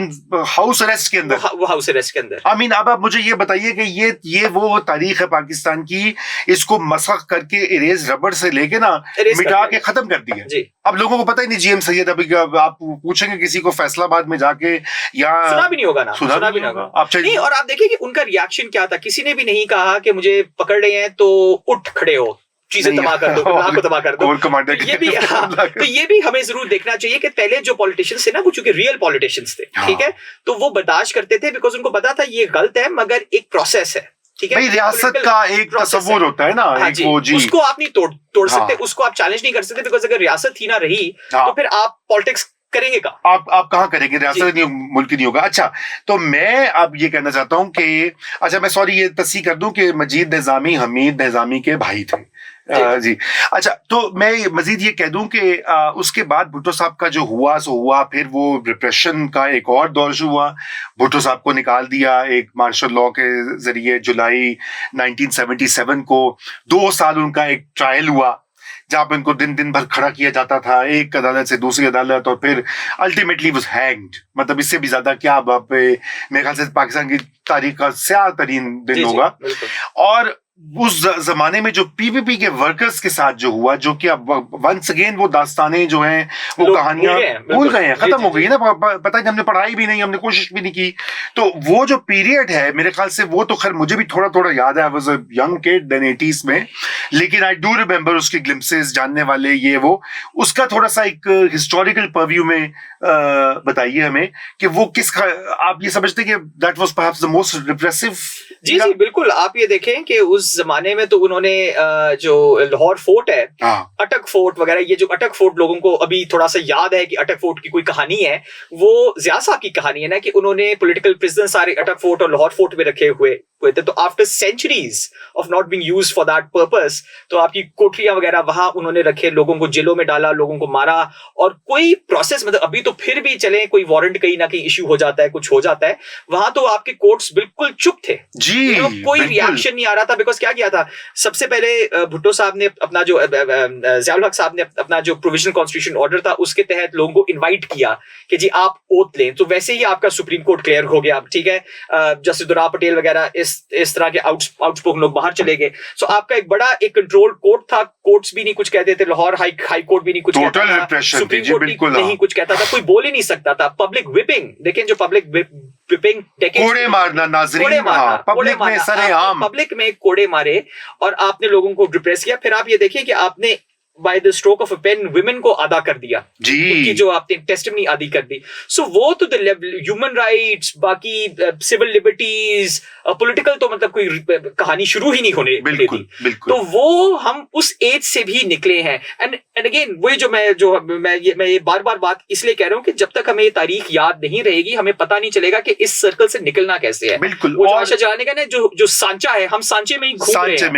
हाउस अरेस्ट के अंदर, वो हाउस अरेस्ट के अंदर। आई मीन अब आप मुझे ये बताइए कि ये वो तारीख है पाकिस्तान की, इसको मसख करके इरेज रबड़ से लेके ना मिटा के खत्म कर दिया जी। अब लोगों को पता ही नहीं जीएम सैयद। अभी आप पूछेंगे किसी को फैसलाबाद में जाके, या सुना भी नहीं होगा ना, सुना भी नहीं होगा आप नहीं। और आप देखिए कि उनका रिएक्शन क्या था, किसी ने भी नहीं कहा कि मुझे पकड़ रहे हैं तो उठ खड़े हो, चीजें तबाह कर दो, को तबाह कर दो। तो ये भी हमें जरूर देखना चाहिए कि पहले जो पॉलिटिशियंस थे ना, वो चूंकि रियल पॉलिटिशियंस थे, ठीक है, तो वो बर्दाश्त करते थे बिकॉज उनको पता था ये गलत है, मगर एक प्रोसेस है, ठीक है, रियासत का एक तस्वुर होता है ना, हाँ जी, वो जी, उसको आप नहीं तोड़ सकते, उसको आप चैलेंज नहीं कर सकते, बिकॉज अगर रियासत ही ना रही तो फिर आप पॉलिटिक्स करेंगे का, आप कहाँ करेंगे, रियासत नहीं, मुल्क नहीं होगा। अच्छा, तो मैं अब ये कहना चाहता हूँ कि अच्छा, मैं सॉरी ये तस्दीक कर दूं कि मजीद निजामी हमीद निजामी के भाई थे जी। अच्छा, तो मैं मजीद ये कह दूं कि उसके बाद भुट्टो साहब का जो हुआ सो हुआ, फिर वो रिप्रेशन का एक और दौर शुरू हुआ। भुट्टो साहब को निकाल दिया एक मार्शल लॉ के जरिए जुलाई 1977 को। 2 साल उनका एक ट्रायल हुआ जहां पर इनको दिन भर खड़ा किया जाता था, एक अदालत से दूसरी अदालत, और फिर अल्टीमेटली वाज हैंग्ड। मतलब इससे भी ज्यादा क्या मेरे ख्याल से पाकिस्तान की तारीख का स्याह तरीन दिन होगा। और उस जमाने में जो पीपीपी के वर्कर्स के साथ जो हुआ, जो कि अब वंस अगेन वो दास्तानें जो हैं, वो कहानियां भूल गए हैं, खत्म हो गई ना, पता है, हमने पढ़ाई भी नहीं, हमने कोशिश भी नहीं की। तो वो जो पीरियड है मेरे ख्याल से, वो तो खैर मुझे भी थोड़ा थोड़ा याद है, I was a young kid then 80s में, लेकिन आई डू रिमेम्बर उसकी ग्लिम्पसेस, जानने वाले ये वो, उसका थोड़ा सा एक हिस्टोरिकल परव्यू में बताइए हमें कि वो किसका, आप ये समझते कि that was perhaps the most repressive? जी बिल्कुल। आप ये देखें कि उस जमाने में तो उन्होंने जो लाहौर फोर्ट है, अटक फोर्ट वगैरह, ये जो अटक फोर्ट लोगों को अभी थोड़ा सा याद है कि अटक फोर्ट की कोई कहानी है, वो ज़िया साहब की कहानी है ना, कि उन्होंने पॉलिटिकल प्रिजनर सारे अटक फोर्ट और लाहौर फोर्ट में रखे हुए थे। तो after centuries of not being used for that purpose, तो आपकी कोठरियां वगैरह वहां उन्होंने रखे, लोगों को जेलों में डाला, लोगों को मारा, और कोई प्रोसेस, मतलब अभी तो फिर भी चले, कोई वारंट कहीं ना कहीं इश्यू हो जाता है, कुछ हो जाता है, वहां तो आपके कोर्ट्स बिल्कुल चुप थे जी, कोई रिएक्शन नहीं आ रहा था। बिकॉज क्या किया था, सबसे पहले भुट्टो साहब ने अपना जो ज़ियाउल हक साहब ने अपना जो प्रोविजनल कॉन्स्टिट्यूशन ऑर्डर था, उसके तहत लोगों को इन्वाइट किया कि जी आप ओथ लें, तो वैसे ही आपका सुप्रीम कोर्ट क्लियर हो गया, ठीक है, जस्टिस दुरा पटेल वगैरह इस तरह के आउटस्पोकन लोग बाहर चले गए। सो आपका एक बड़ा एक कंट्रोल कोर्ट था, कोर्ट्स भी नहीं कुछ कहते थे, लाहौर हाई कोर्ट भी नहीं कुछ कहता था, सुप्रीम कोर्ट भी नहीं कुछ कहता था, कोई बोल ही नहीं सकता था। पब्लिक विपिंग देखें, जो पब्लिक विपिंग, कोड़े मारना, नाज़रीन पब्लिक में सरेआम, पब्लिक में कोड़े मारे और आपने लोगों को रिप्रेस किया। फिर आप ये देखिए कि आपने by the stroke of a pen women को आदा कर दिया जी, उनकी जो आपने टेस्टिमनी आदी कर दी। सो वो तो द ह्यूमन राइट्स, बाकी सिविल लिबर्टीज, पॉलिटिकल, तो मतलब कोई कहानी शुरू ही नहीं होने देती। तो वो हम उस एज से भी निकले हैं। एंड अगेन वही जो मैं ये बार बात इसलिए कह रहा हूं कि जब तक हमें ये तारीख याद नहीं रहेगी, हमें पता नहीं चलेगा कि इस सर्कल से निकलना कैसे है। बिल्कुल। वो आशा जलाने का ना जो सांचा है, हम सांचे में ही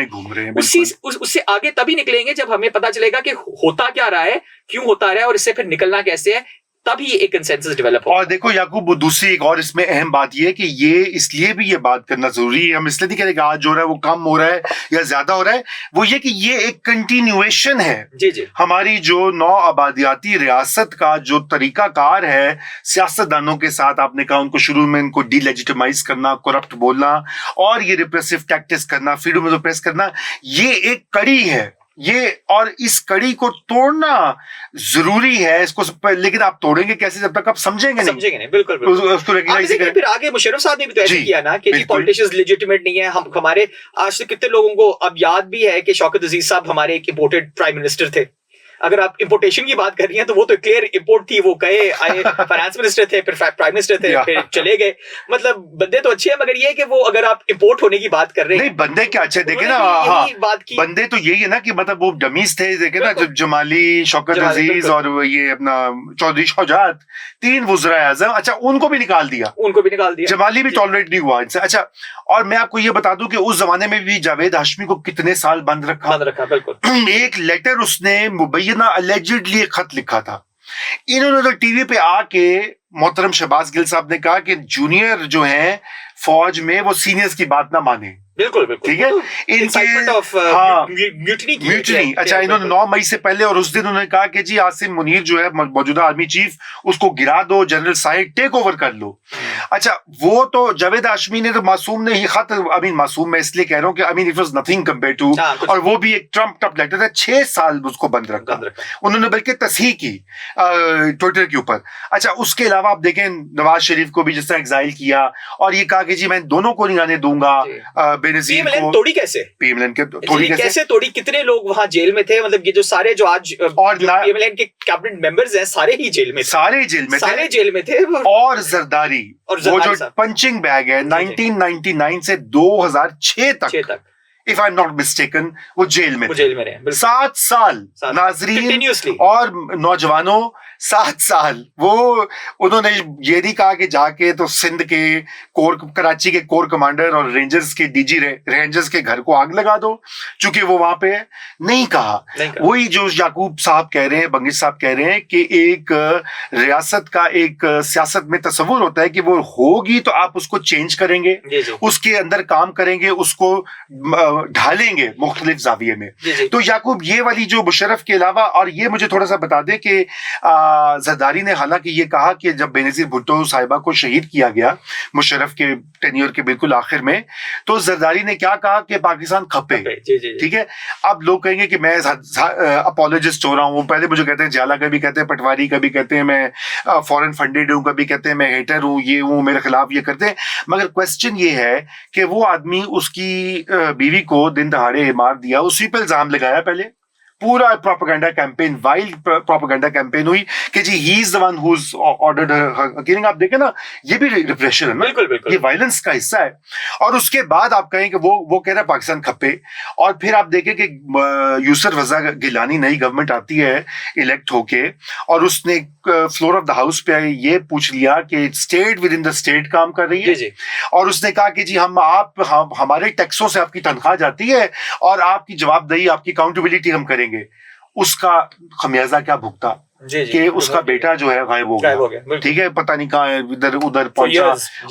घूम रहे हैं। उससे आगे तभी निकलेंगे जब हमें पता चलेगा कि होता क्या रहा है, क्यों होता रहा है, और इससे फिर निकलना कैसे है, तभी एक कंसेंसस डेवलप हो। और देखो याकूब, दूसरी एक और इसमें अहम बात ये है कि ये इसलिए भी ये बात करना जरूरी है, हम इसलिए नहीं कह रहे कि आज जो हो रहा है वो कम हो रहा है या ज्यादा हो रहा है, वो ये कि ये एक कंटिन्यूएशन है जी। हमारी जो नौ आबादियाती रियासत का जो तरीकाकार है, सियासतदानों के साथ, आपने कहा उनको शुरू में इनको डीलेजिटिमाइज करना, करप्ट बोलना, और ये रिप्रेसिव टैक्टिक्स करना, फ्रीडम ऑफ प्रेस करना, ये एक कड़ी है ये, और इस कड़ी को तोड़ना जरूरी है इसको, लेकिन आप तोड़ेंगे कैसे जब तक आप समझेंगे नहीं। बिल्कुल। फिर आगे मुशर्रफ साहब ने भी तो ऐसे किया ना कि पॉलिटिशियंस लेजिटिमेट नहीं है। हम हमारे आज से कितने लोगों को अब याद भी है कि शौकत अजीज साहब हमारे एक इंपोर्टेड प्राइम मिनिस्टर थे। अगर आप इंपोर्टेशन की बात कर रही हैं तो वो तो क्लियर इंपोर्ट थी, वो कहे आए फाइनेंस मिनिस्टर थे, फिर प्राइम मिनिस्टर थे, फिर चले गए। मतलब बंदे तो अच्छे हैं, मगर ये है कि वो अगर आप इंपोर्ट होने की बात कर रहे हैं, नहीं बंदे क्या अच्छे, देखे ना, बात की बंदे तो यही है ना कि मतलब वो डमीज थे, देखे ना, जमाली, शौकत अजीज और ये अपना चौधरी शौजात, 3 वुज़रा आज़म। अच्छा, उनको भी निकाल दिया, जमाली भी टॉलरेट नहीं हुआ इनसे। अच्छा, और मैं आपको ये बता दूं कि उस जमाने में भी जावेद हाशमी को कितने साल बंद रखा। बिल्कुल। एक लेटर उसने मुबैना अलेजिडली खत लिखा था। इन्होंने तो टीवी पे आके मोहतरम शहबाज गिल साहब ने कहा कि जूनियर जो हैं फौज में वो सीनियर्स की बात ना माने, बिल्कुल बिल्कुल, ठीक है, Incitement of, म्यूटनी की है म्यूटनी। कि- अच्छा, इन्होंने 9 मई से पहले और उस दिन उन्होंने कहा कि जी आसिम मुनीर जो है मौजूदा आर्मी चीफ, उसको गिरा दो, जनरल साहिब टेक ओवर कर लो। अच्छा, वो तो जावेद हाशमी ने तो मासूम ने ही खत, आई मीन मासूम मैं इसलिए कह रहा हूँ कि I mean it was nothing compare to, और वो भी एक ट्रम्प टप लेटर था, 6 साल उसको बंद रखा उन्होंने, बल्कि तस्हीह की ट्विटर के ऊपर। अच्छा, उसके अलावा आप देखें नवाज शरीफ को भी जिस तरह एग्जाइल किया और ये कहा कि जी मैं दोनों को नहीं आने दूंगा, बेनजीर को तोड़ी कैसे, पीएमएलएन के तोड़ी कैसे तोड़ी, कितने लोग वहां जेल में थे, मतलब ये जो सारे जो आज और पीएमएलएन के कैबिनेट मेंबर्स हैं सारे ही जेल में थे, सारे जेल में थे। और जरदारी वो जो पंचिंग बैग है 1999 से 2006 तक if I am not mistaken वो जेल में रहे 7 साल। नाजरीन और नौजवानों, 7 साल वो उन्होंने ये नहीं कहा कि जाके तो सिंध के कराची के कोर कमांडर और रेंजर्स के डीजी रेंजर्स के घर को आग लगा दो चूंकि वो वहां पे है, नहीं कहा। वही जो याकूब साहब कह रहे हैं, बंगिश साहब कह रहे हैं कि एक रियासत का एक सियासत में तस्वुर होता है कि वो होगी तो आप उसको चेंज करेंगे, उसके अंदर काम करेंगे, उसको ढालेंगे मुख्तलिफ जाविये में। तो याकूब ये वाली जो मुशर्रफ के अलावा, और ये मुझे थोड़ा सा बता दे कि जरदारी ने हालांकि ये कहा कि जब बेनजीर भुट्टो साहिबा को शहीद किया गया मुशर्रफ के टेन्योर के बिल्कुल आखिर में, तो जरदारी ने क्या कहा कि पाकिस्तान खपे। ठीक है, अब लोग कहेंगे कि मैं अपोलोजिस्ट हो रहा हूँ, पहले मुझे कहते हैं जाला, कभी कहते हैं पटवारी, कभी कहते हैं मैं फॉरेन फंडेड हूँ, कभी कहते हैं मैं हेटर हूँ, ये हूँ, मेरे खिलाफ ये करते हैं। मगर क्वेश्चन ये है कि वो आदमी उसकी बीवी को दिन दहाड़े मार दिया, उसी पर इल्जाम लगाया, पहले पूरा propaganda campaign, wild propaganda campaign हुई कि जी he is the one who is ordered her killing. आप देखें ना, ये भी रिप्रेशन है ना, बिल्कुल। ये वायलेंस का हिस्सा है। और उसके बाद आप कहें कि वो कह रहा है पाकिस्तान खपे, और फिर आप देखें कि यूसुफ रजा गिलानी नई गवर्नमेंट आती है इलेक्ट होके, और उसने फ्लोर ऑफ द हाउस पे ये पूछ लिया कि state with in the state काम कर रही है, और उसने कहा कि जी हमारे टैक्सों से आपकी तनख्वाह जाती है और आपकी जवाबदेही, आपकी अकाउंटेबिलिटी हम करेंगे। उसका खमियाजा क्या भुगता कि उसका बेटा जो है गायब हो गया, ठीक है, पता नहीं कहाँ इधर उधर पहुंचा,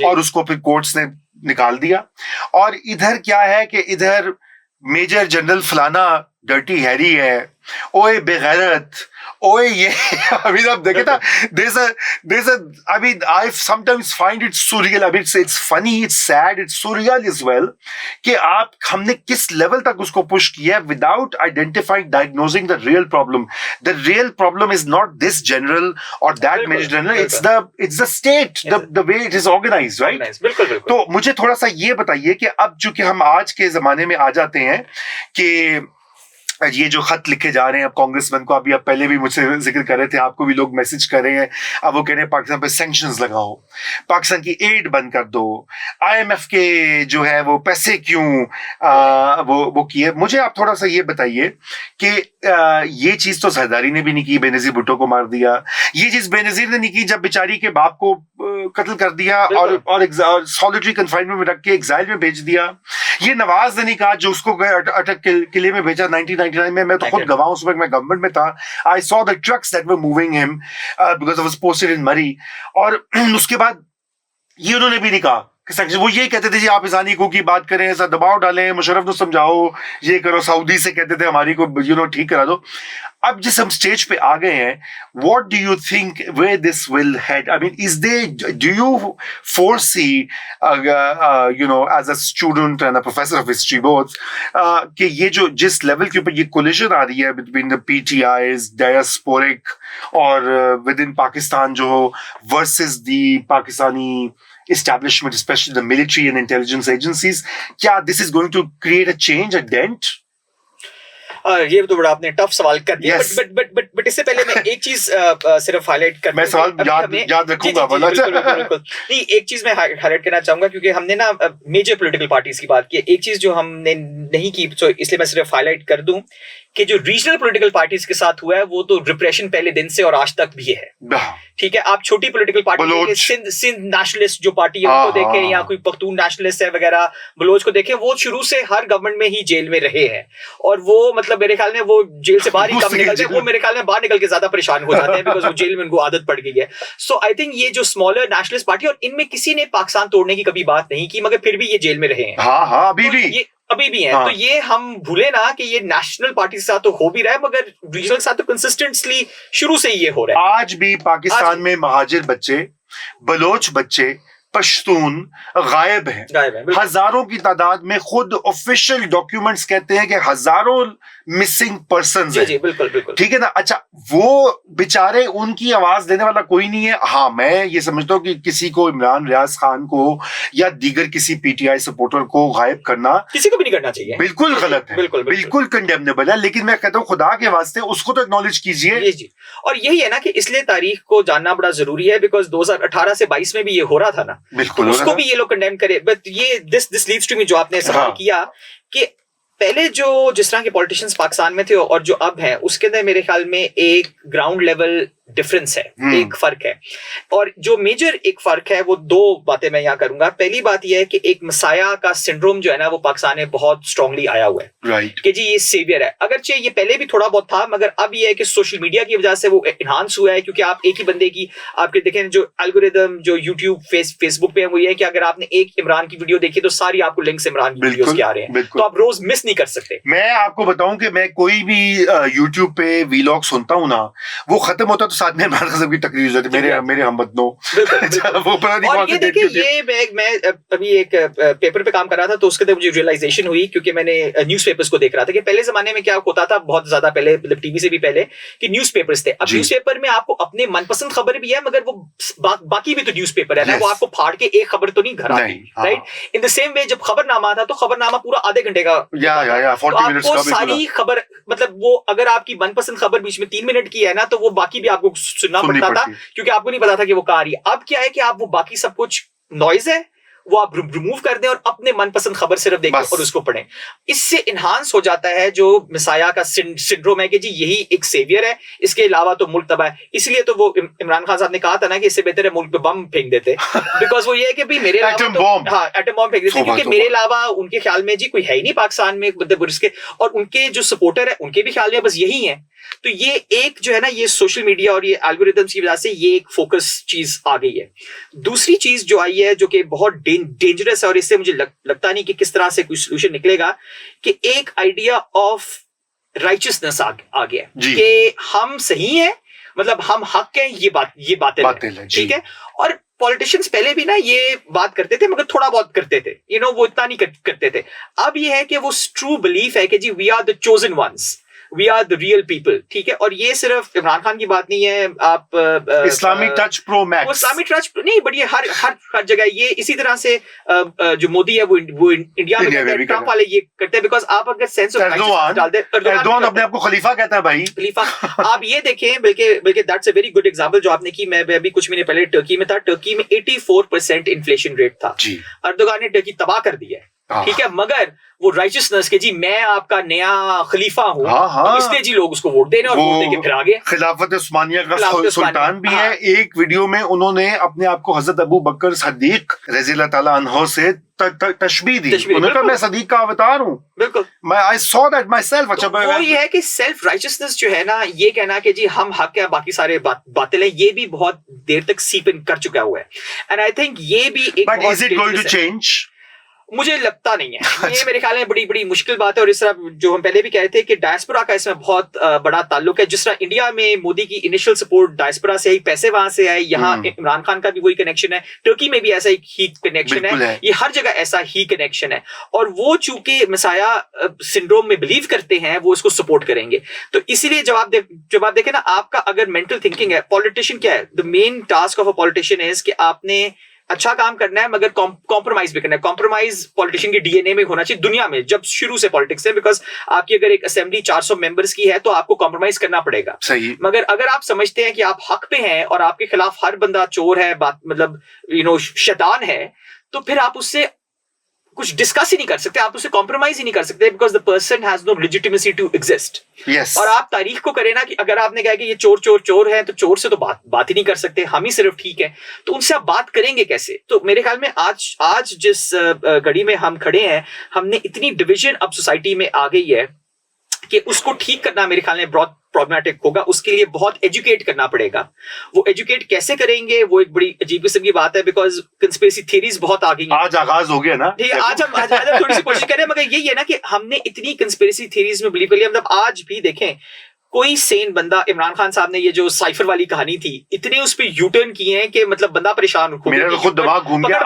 और उसको फिर कोर्ट्स ने निकाल दिया। और इधर क्या है कि इधर मेजर जनरल फलाना डर्टी हैरी है, ओए बेगैरत, ओए ये अभी आप देखे था, there's a I mean I sometimes find it surreal, I mean it's funny, it's sad, it's surreal as well कि हमने किस लेवल तक उसको पुश किया without identifying, diagnosing the real problem. The real problem is not this general or that major general, it's the state, the way it is organized, right? बिल्कुल। तो मुझे थोड़ा सा ये बताइए कि अब चूंकि हम आज के जमाने में आ जाते हैं कि ये जो खत लिखे जा रहे हैं अब कांग्रेसमैन को, अभी आप पहले भी मुझसे जिक्र कर रहे थे, आपको भी लोग मैसेज कर रहे हैं, अब वो कह रहे हैं पाकिस्तान पे सैंक्शंस लगाओ, पाकिस्तान की एड बंद कर दो, आईएमएफ के जो है वो पैसे क्यों वो किए। मुझे आप थोड़ा सा ये बताइए कि ये चीज तो जरदारी ने भी नहीं की, बेनजीर भुट्टो को मार दिया, ये चीज बेनजीर ने नहीं की जब बेचारी के बाप को कत्ल कर दिया और सॉलिटरी कन्फाइनमेंट में रख के एग्जाइल में भेज दिया, ये नवाज ने नहीं कहा जो उसको अटक किले में भेजा 1999 में। मैं तो खुद गवाह उस वक्त मैं गवर्नमेंट में था, I saw the trucks that were moving him because I was posted in मरी। और उसके बाद ये उन्होंने भी नहीं कहा कि वो ये कहते थे जी आप ईसानी को की बात करें, ऐसा दबाव डालें, मुशर्रफ को समझाओ, ये करो, सऊदी से कहते थे हमारी को ठीक करा दो। अब जिस हम स्टेज पे आ गए हैं, what do you think where this will head? I mean, do you foresee, as a student and a professor of history both, कि ये जो जिस लेवल के ऊपर ये collision आ रही है between the PTIs, diasporic और within Pakistan जो versus the Pakistani establishment, especially the military and intelligence agencies, क्या this is going to create a change, a dent? ये तो बड़ा आपने टफ सवाल कर दिया, बट इससे पहले मैं एक चीज सिर्फ हाईलाइट कर, मैं सवाल याद रखूंगा। बिल्कुल नहीं, एक चीज मैं हाईलाइट करना चाहूंगा क्योंकि हमने ना मेजर पॉलिटिकल पार्टीज की बात की, एक चीज जो हमने नहीं की, तो इसलिए मैं सिर्फ हाईलाइट कर दूं कि जो रीजनल पॉलिटिकल पार्टीज के साथ हुआ है वो तो रिप्रेशन पहले दिन से और आज तक भी है। ठीक है, आप छोटी पॉलिटिकल पार्टी सिंध नेशनलिस्ट जो पार्टी है उनको देखें, या कोई पख्तून नेशनलिस्ट है वगैरह, बलोच को देखें, वो शुरू से हर गवर्नमेंट में ही जेल में रहे हैं और वो मतलब मेरे ख्याल में वो जेल से बाहर ही कम निकलते हैं, वो मेरे ख्याल में बाहर निकल के ज्यादा परेशान हो जाते हैं बिकॉज वो जेल में उनको आदत पड़ गई है। सो आई थिंक ये जो स्मॉलर नेशनलिस्ट पार्टी, और इनमें किसी ने पाकिस्तान तोड़ने की कभी बात नहीं की, मगर फिर भी ये जेल में रहे हैं। हाँ, अभी भी ये अभी भी है। तो ये हम भूले ना कि ये नेशनल पार्टी के साथ तो हो भी रहा है, मगर रीजनल के साथ तो कंसिस्टेंटली शुरू से ही ये हो रहा है। आज भी पाकिस्तान में महाजिर बच्चे, बलोच बच्चे, पश्तून गायब हैं। हजारों की तादाद में, खुद ऑफिशियल डॉक्यूमेंट्स कहते हैं कि हजारों मिसिंग पर्संस हैं। बिल्कुल बिल्कुल, ठीक है ना। अच्छा, वो बेचारे, उनकी आवाज देने वाला कोई नहीं है। हाँ, मैं ये समझता हूँ कि किसी को, इमरान रियाज खान को या दीगर किसी पीटीआई सपोर्टर को गायब करना किसी को भी नहीं करना चाहिए, बिल्कुल गलत है, बिल्कुल कंडेमनेबल है। लेकिन मैं कहता हूँ खुदा के वास्ते उसको तो एक्नॉलेज कीजिए। जी, और यही है ना कि इसलिए तारीख को जानना बड़ा जरूरी है, बिकॉज 2018 से 22 में भी ये हो रहा था ना, बिल्कुल उसको भी ये लोग कंडेम करे। बट ये दिस लीड्स टू मी, जो आपने सवाल किया कि पहले जो जिस तरह के पॉलिटिशियंस पाकिस्तान में थे और जो अब हैं, उसके अंदर मेरे ख्याल में एक ग्राउंड लेवल डिफरेंस है, एक फर्क है। और जो मेजर एक फर्क है, वो दो बातें मैं यहाँ करूंगा। पहली बात यह है कि एक मसाया का सिंड्रोम जो है ना, वो पाकिस्तान में बहुत स्ट्रांगली आया हुआ है, राइट, कि जी ये सेवियर है। अगरचे ये पहले भी थोड़ा बहुत था, मगर अब ये है कि सोशल मीडिया की वजह से वो एनहांस हुआ है, क्योंकि आप एक ही बंदे की, आपके देखें जो एल्गोरिदम जो यूट्यूब फेसबुक पे है, वो ये है कि अगर आपने एक इमरान की वीडियो देखी तो सारी आपको लिंक्स इमरान की वीडियोस के आ रहे हैं, तो आप रोज मिस नहीं कर सकते। मैं आपको बताऊं कि मैं कोई भी यूट्यूब पे वीलॉग सुनता हूं ना, वो खत्म होता तो साथ में इमरान खान की तकरीर हो जाती है, मेरे हमवतनों। और ये देखिए, ये मैं अभी एक पेपर पे काम कर रहा था, तो उसके अंदर मुझे रियलाइजेशन हुई, क्योंकि मैंने न्यूज़पेपर्स को देख रहा था कि पहले जमाने में क्या होता था, बहुत ज्यादा पहले, मतलब टीवी से भी पहले, कि न्यूज़पेपर्स थे। अब न्यूज़पेपर में आपको अपने मनपसंद खबर भी है, मगर वो बाकी भी तो न्यूज़पेपर है ना, वो आपको फाड़ के एक खबर तो नहीं घर आती, right. In the same way जब खबरनामा था, तो खबरनामा पूरा आधे घंटे का, आपको सारी खबर, मतलब वो अगर आपकी मनपसंद खबर बीच में 3 मिनट की है ना, तो वो बाकी भी आपको सुनना पड़ता था, क्योंकि आपको नहीं पता था कि वो कहाँ आ रही है। अब क्या है कि आप वो बाकी सब कुछ नॉइज है, वो आप रिमूव कर दें और अपने मनपसंद खबर सिर्फ देखें और उसको पढ़ें। इससे इनहांस हो जाता है जो मिसाया का सिंड्रोम है कि जी यही एक सेवियर है, इसके अलावा तो मुल्क तबाह है। इसलिए तो वो इमरान खान साहब ने कहा था ना कि इससे बेहतर है मुल्क पे बम फेंक देते, बिकॉज वो ये है कि भाई मेरे एटम बॉम्ब फेंक देते, क्योंकि मेरे अलावा उनके ख्याल में जी कोई है ही नहीं पाकिस्तान में, और उनके जो सपोर्टर है उनके भी ख्याल में बस यही है। तो ये एक जो है ना, ये सोशल मीडिया और ये एल्गोरिथम्स की वजह से ये एक फोकस चीज आ गई है। दूसरी चीज जो आई है, जो कि बहुत डेंजरस है, और इससे मुझे लगता नहीं कि किस तरह से कोई सोल्यूशन निकलेगा, कि एक आइडिया ऑफ राइचियसनेस आ गया कि हम सही हैं, मतलब हम हक हैं, ये बातें ठीक है। और पॉलिटिशियंस पहले भी ना ये बात करते थे, मगर थोड़ा बहुत करते थे, वो इतना नहीं करते थे। अब ये है कि वो ट्रू बिलीफ है कि जी we are the chosen ones, we are the real people, ठीक है। और ये सिर्फ इमरान खान की बात नहीं है, आप इस्लामिक टच प्रो मैक्स, वो इस्लामिक टच नहीं, बट ये हर जगह ये इसी तरह से जो मोदी है वो इंडिया में ट्रंप वाले ये करते हैं, बिकॉज आप अगर सेंस ऑफ डाल दे, एर्दोगान अपने आप को खलीफा कहता है भाई, खलीफा। आप ये देखें, बल्कि that's a very good example जो आपने की। मैं अभी कुछ महीने पहले टर्की में था, टर्की में 84% इन्फ्लेशन रेट था। एर्दोगान ने टर्की तबाह कर दिया है, ठीक है, मगर वो राइचियसनेस के जी मैं आपका नया खलीफा हूँ, तो इसलिए जी लोग उसको वोट देने और वोट देके फिर आगे। खिलाफत उस्मानिया का सुल्तान भी है। एक वीडियो में उन्होंने अपने आप को हजरत अबू बकर सदीक रज़ी अल्लाह तआला अन्हु से तशबीह दी, उन्होंने कहा मैं सदीक का अवतार हूँ, बिल्कुल, मैं I saw that my self. अच्छा, वो ये है कि सेल्फ राइचियसनेस जो है ना, ये कहना कि जी हम हक है, बाकी सारे बातें हैं, ये भी बहुत देर तक सीप इन कर चुका हुआ है। एंड आई थिंक ये भी एक, but is it going to change? मुझे लगता नहीं है, ये मेरे ख्याल में बड़ी मुश्किल बात है। और इस तरह जो हम पहले भी कह रहे थे कि डायस्पोरा का इसमें बहुत बड़ा ताल्लुक है। जिस तरह इंडिया में मोदी की इनिशियल सपोर्ट डायस्पोरा से आई, पैसे वहां से आए, यहाँ इमरान खान का भी वही कनेक्शन है, टर्की में भी ऐसा ही कनेक्शन है, ये हर जगह ऐसा ही कनेक्शन है। और वो चूंकि मसाया सिंड्रोम में बिलीव करते हैं, वो इसको सपोर्ट करेंगे। तो इसीलिए जब आप देखें ना, आपका अगर मेंटल थिंकिंग है, पॉलिटिशियन क्या है, the main task of a politician is कि आपने अच्छा काम करना है, मगर कॉम्प्रोमाइज भी करना है। कॉम्प्रोमाइज पॉलिटिशियन की डीएनए में होना चाहिए दुनिया में, जब शुरू से पॉलिटिक्स है, बिकॉज आपकी अगर एक असेंबली 400 मेंबर्स की है, तो आपको कॉम्प्रोमाइज करना पड़ेगा, सही। मगर अगर आप समझते हैं कि आप हक पे हैं और आपके खिलाफ हर बंदा चोर है, मतलब शैतान है, तो फिर आप उससे कुछ डिस्कस ही नहीं कर सकते, आप उससे कॉम्प्रोमाइज ही नहीं कर सकते, because the person has no legitimacy to exist. और आप तारीख को करें ना कि अगर आपने कहा कि ये चोर चोर चोर है, तो चोर से तो बात ही नहीं कर सकते, हम ही सिर्फ ठीक है, तो उनसे आप बात करेंगे कैसे? तो मेरे ख्याल में आज जिस घड़ी में हम खड़े हैं, हमने इतनी डिवीजन अब सोसाइटी में आ गई है कि उसको ठीक करना मेरे ख्याल में बहुत प्रॉब्लमेटिक होगा। उसके लिए बहुत एजुकेट करना पड़ेगा। वो एजुकेट कैसे करेंगे वो एक बड़ी अजीब किस्म की बात है, बिकॉज कंस्पिरेसी थ्योरीज बहुत आ गई हैं। आज आगाज हो गया ना, ठीक है, आज हम थोड़ी सी कोशिश करें, मगर यही है ना कि हमने इतनी कंस्पिरेसी थ्योरीज में बिलीव कर लिया। मतलब आज भी देखें, कोई सेन बंदा, इमरान खान साहब ने ये जो साइफर वाली कहानी थी, इतने उस पे यू टर्न किए हैं कि मतलब बंदा परेशान हो गया। मेरा तो खुद दिमाग घूम गया।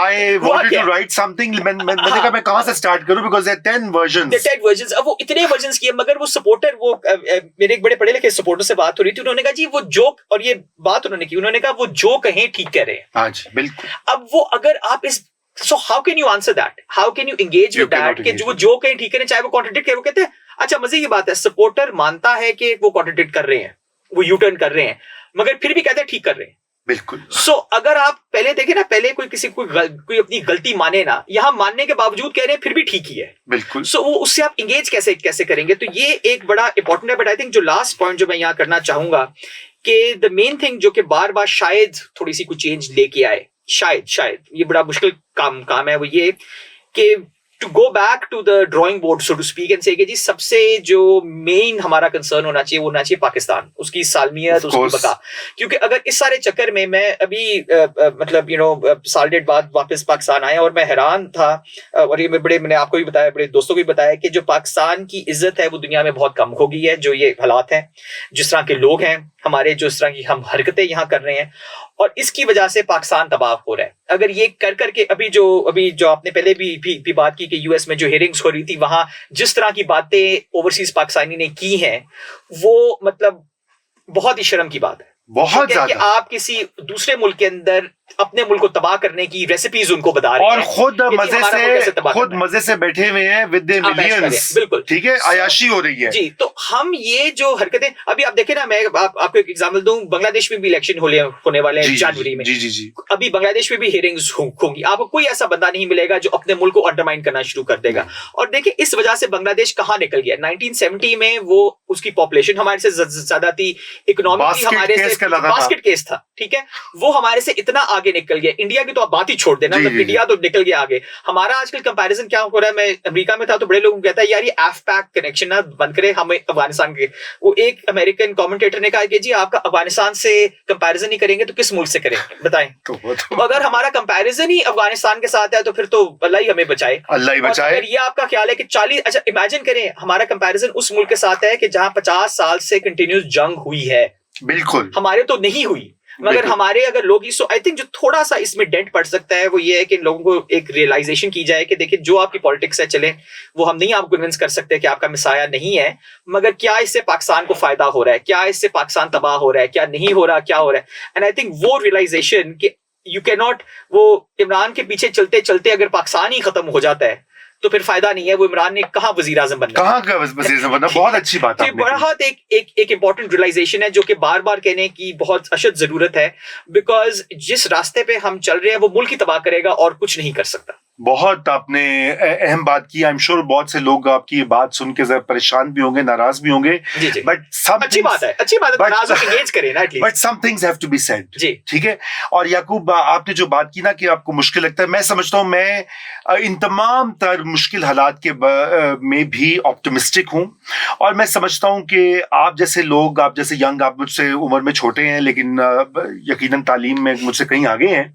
I wanted to write something, मैंने कहा मैं कहां से स्टार्ट करूं, because there are 10 versions। अब वो इतने वर्जन्स किए, मगर वो सपोर्टर, वो मेरे एक बड़े पढ़े लिखे सपोर्टर से बात हो रही थी, उन्होंने कहा जी वो जोक, और ये बात उन्होंने की, उन्होंने कहा वो जो कहें ठीक कह रहे हैं। हाँ जी, बिल्कुल। अब वो अगर आप इस So how can you answer that? How can you engage with that? कि जो कहें ठीक करें, चाहे वो कॉन्ट्रडिक्ट करे। वो कहते हैं अच्छा, मजे की बात है, सपोर्टर मानता है कि वो कॉन्ट्रडिक्ट कर रहे हैं, वो यू टर्न कर रहे हैं, मगर फिर भी कहते हैं ठीक कर रहे हैं। बिल्कुल। So अगर आप पहले देखें ना, पहले कोई अपनी गलती माने ना, यहाँ मानने के बावजूद कह रहे हैं फिर भी ठीक ही है। बिल्कुल। So वो उससे आप इंगेज कैसे करेंगे? तो ये एक बड़ा इंपॉर्टेंट है। बट आई थिंक जो लास्ट पॉइंट जो मैं यहाँ करना चाहूंगा कि द मेन थिंग जो कि बार बार शायद थोड़ी सी कुछ चेंज लेके आए, शायद ये बड़ा मुश्किल काम है, वो ये कि to go back to the drawing board, so to speak, and say कि जी सबसे जो मेन हमारा कंसर्न होना चाहिए, वो होना चाहिए पाकिस्तान, उसकी सालमियत, उसकी बका। क्योंकि अगर इस सारे चक्कर में मैं अभी मतलब साल डेढ़ बाद वापस पाकिस्तान आया, और मैं हैरान था, और ये मैंने आपको भी बताया, बड़े दोस्तों को भी बताया, कि जो पाकिस्तान की इज्जत है वो दुनिया में बहुत कम हो गई है। जो ये हालात हैं, जिस तरह के लोग हैं हमारे, जो इस तरह की हम हरकतें यहाँ कर रहे हैं, और इसकी वजह से पाकिस्तान तबाह हो रहा है। अगर ये कर करके अभी जो आपने पहले भी बात की कि यूएस में जो हियरिंग्स हो रही थी, वहां जिस तरह की बातें ओवरसीज पाकिस्तानी ने की हैं, वो मतलब बहुत ही शर्म की बात है। बहुत ज्यादा। आप किसी दूसरे मुल्क के अंदर अपने मुल्क को तबाह करने की रेसिपीज उनको बता रहे हैं, और खुद मजे से बैठे हुए हैं विद द मिलियंस। बिल्कुल ठीक है, अयाशी हो रही है जी। तो हम ये जो हरकतें, अभी आप देखें ना, मैं आपको एक एग्जांपल दूं, बांग्लादेश में भी इलेक्शन होने वाले हैं जनवरी में। जी। अभी बांग्लादेश में भी हियरिंग्स होंगी। आपको कोई ऐसा बंदा नहीं मिलेगा जो अपने मुल्क को अंडरमाइन करना शुरू कर देगा। और देखिए इस वजह से बांग्लादेश कहां निकल गया। 1970 में वो उसकी पॉपुलेशन हमारे से ज्यादा थी, इकोनॉमिकली हमारे से बास्केट केस था, ठीक है, वो हमारे से इतना आगे निकल गया। इंडिया की तो आप बात ही छोड़ देना, मतलब इंडिया तो निकल गया आगे। हमारा आजकल कंपैरिजन क्या हो रहा है, मैं अमेरिका में था तो बड़े लोगों को कहता है यार ये एफपैक कनेक्शन ना बंद करे हमें अफगानिस्तान के। वो एक अमेरिकन कमेंटेटर ने कहा कि जी आपका अफगानिस्तान से कंपैरिजन ही करेंगे तो किस मुल्क से करेंगे बताएं। तो अगर हमारा कंपैरिजन ही अफगानिस्तान के साथ है तो फिर तो अल्लाह ही हमें बचाए, अल्लाह ही बचाए। अगर ये आपका ख्याल है कि 40, अच्छा इमेजिन करें हमारा कंपैरिजन उस मुल्क के साथ है कि जहां 50 साल से कंटिन्यूस जंग हुई है। बिल्कुल, हमारे तो नहीं हुई, मगर हमारे अगर लोग, सो आई थिंक जो थोड़ा सा इसमें डेंट पड़ सकता है वो ये है कि इन लोगों को एक रियलाइजेशन की जाए कि देखिए जो आपकी पॉलिटिक्स है चले, वो हम नहीं आपको कन्विंस कर सकते कि आपका मिसाया नहीं है, मगर क्या इससे पाकिस्तान को फायदा हो रहा है, क्या इससे पाकिस्तान तबाह हो रहा है, क्या नहीं हो रहा, क्या हो रहा है। एंड आई थिंक वो रियलाइजेशन कि यू कैन नॉट, वो इमरान के पीछे चलते चलते अगर पाकिस्तान ही खत्म हो जाता है तो फिर फायदा नहीं है। वो इमरान ने कहाँ वजीर आजम बनना, कहाँ का वजीर आजम बनना, बहुत अच्छी बात है। बहुत एक इंपॉर्टेंट रियलाइजेशन है जो कि बार बार कहने की बहुत अशद जरूरत है, बिकॉज जिस रास्ते पे हम चल रहे हैं वो मुल्क ही तबाह करेगा और कुछ नहीं कर सकता। बहुत आपने अहम बात की। आई एम श्योर बहुत से लोग आपकी ये बात सुन के जरा परेशान भी होंगे, नाराज भी होंगे, बट अच्छी बात है, नाराज होकर एंगेज करें ना at least. But some things have to be said, ठीक है। और याकूब आपने जो बात की ना कि आपको मुश्किल लगता है, मैं समझता हूँ, मैं इन तमाम तर मुश्किल हालात के में भी ऑप्टिमिस्टिक हूँ। और मैं समझता हूँ कि आप जैसे लोग, आप जैसे यंग, आप मुझसे उम्र में छोटे हैं लेकिन यकीनन तालीम में मुझसे कहीं आगे हैं,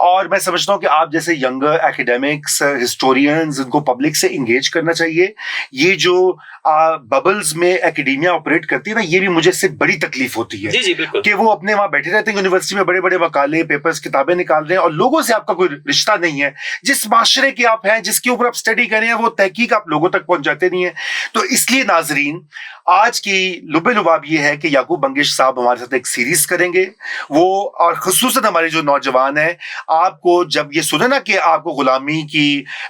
और मैं समझता हूँ कि आप जैसे यंग एकेडमिक्स, हिस्टोरियंस, इनको पब्लिक से इंगेज करना चाहिए। ये जो बबल्स में एकेडेमिया ऑपरेट करती है ना, ये भी मुझे इससे बड़ी तकलीफ होती है। जी बिल्कुल, कि वो अपने वहां बैठे रहते हैं यूनिवर्सिटी में, बड़े बड़े मकाले, पेपर्स, किताबें निकाल रहे हैं और लोगों से आपका कोई रिश्ता नहीं है। जिस माशरे के आप हैं, जिसके ऊपर आप स्टडी कर रहे हैं, वो तहकीक आप लोगों तक पहुंचाते नहीं है। तो इसलिए नाजरीन, आज की लुबे लुबाब ये है कि याकूब बंगिश साहब हमारे साथ एक सीरीज करेंगे वो, और खुसूसन हमारे जो नौजवान हैं, आपको जब ये सुने ना कि आपको गुलामी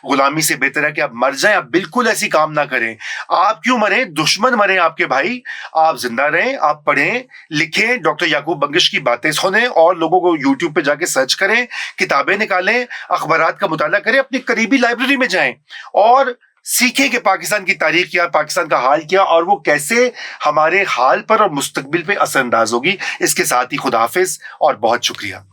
गुलामी से बेहतर है कि आप मर जाएं। आप बिल्कुल ऐसी काम ना करें। आप क्यों मरे? दुश्मन मरे आपके भाई। आप जिंदा रहें, आप पढ़ें लिखें, डॉक्टर याकूब बंगिश की बातें सुनें और लोगों को यूट्यूब पे जाके सर्च करें, किताबें निकालें, अखबारात का मुताला करें, अपनी करीबी लाइब्रेरी में जाएं और सीखें कि पाकिस्तान की तारीख क्या, पाकिस्तान का हाल क्या और वो कैसे हमारे हाल पर और मुस्तकबिल पे असरअंदाज होगी। इसके साथ ही खुदा हाफिज और बहुत शुक्रिया।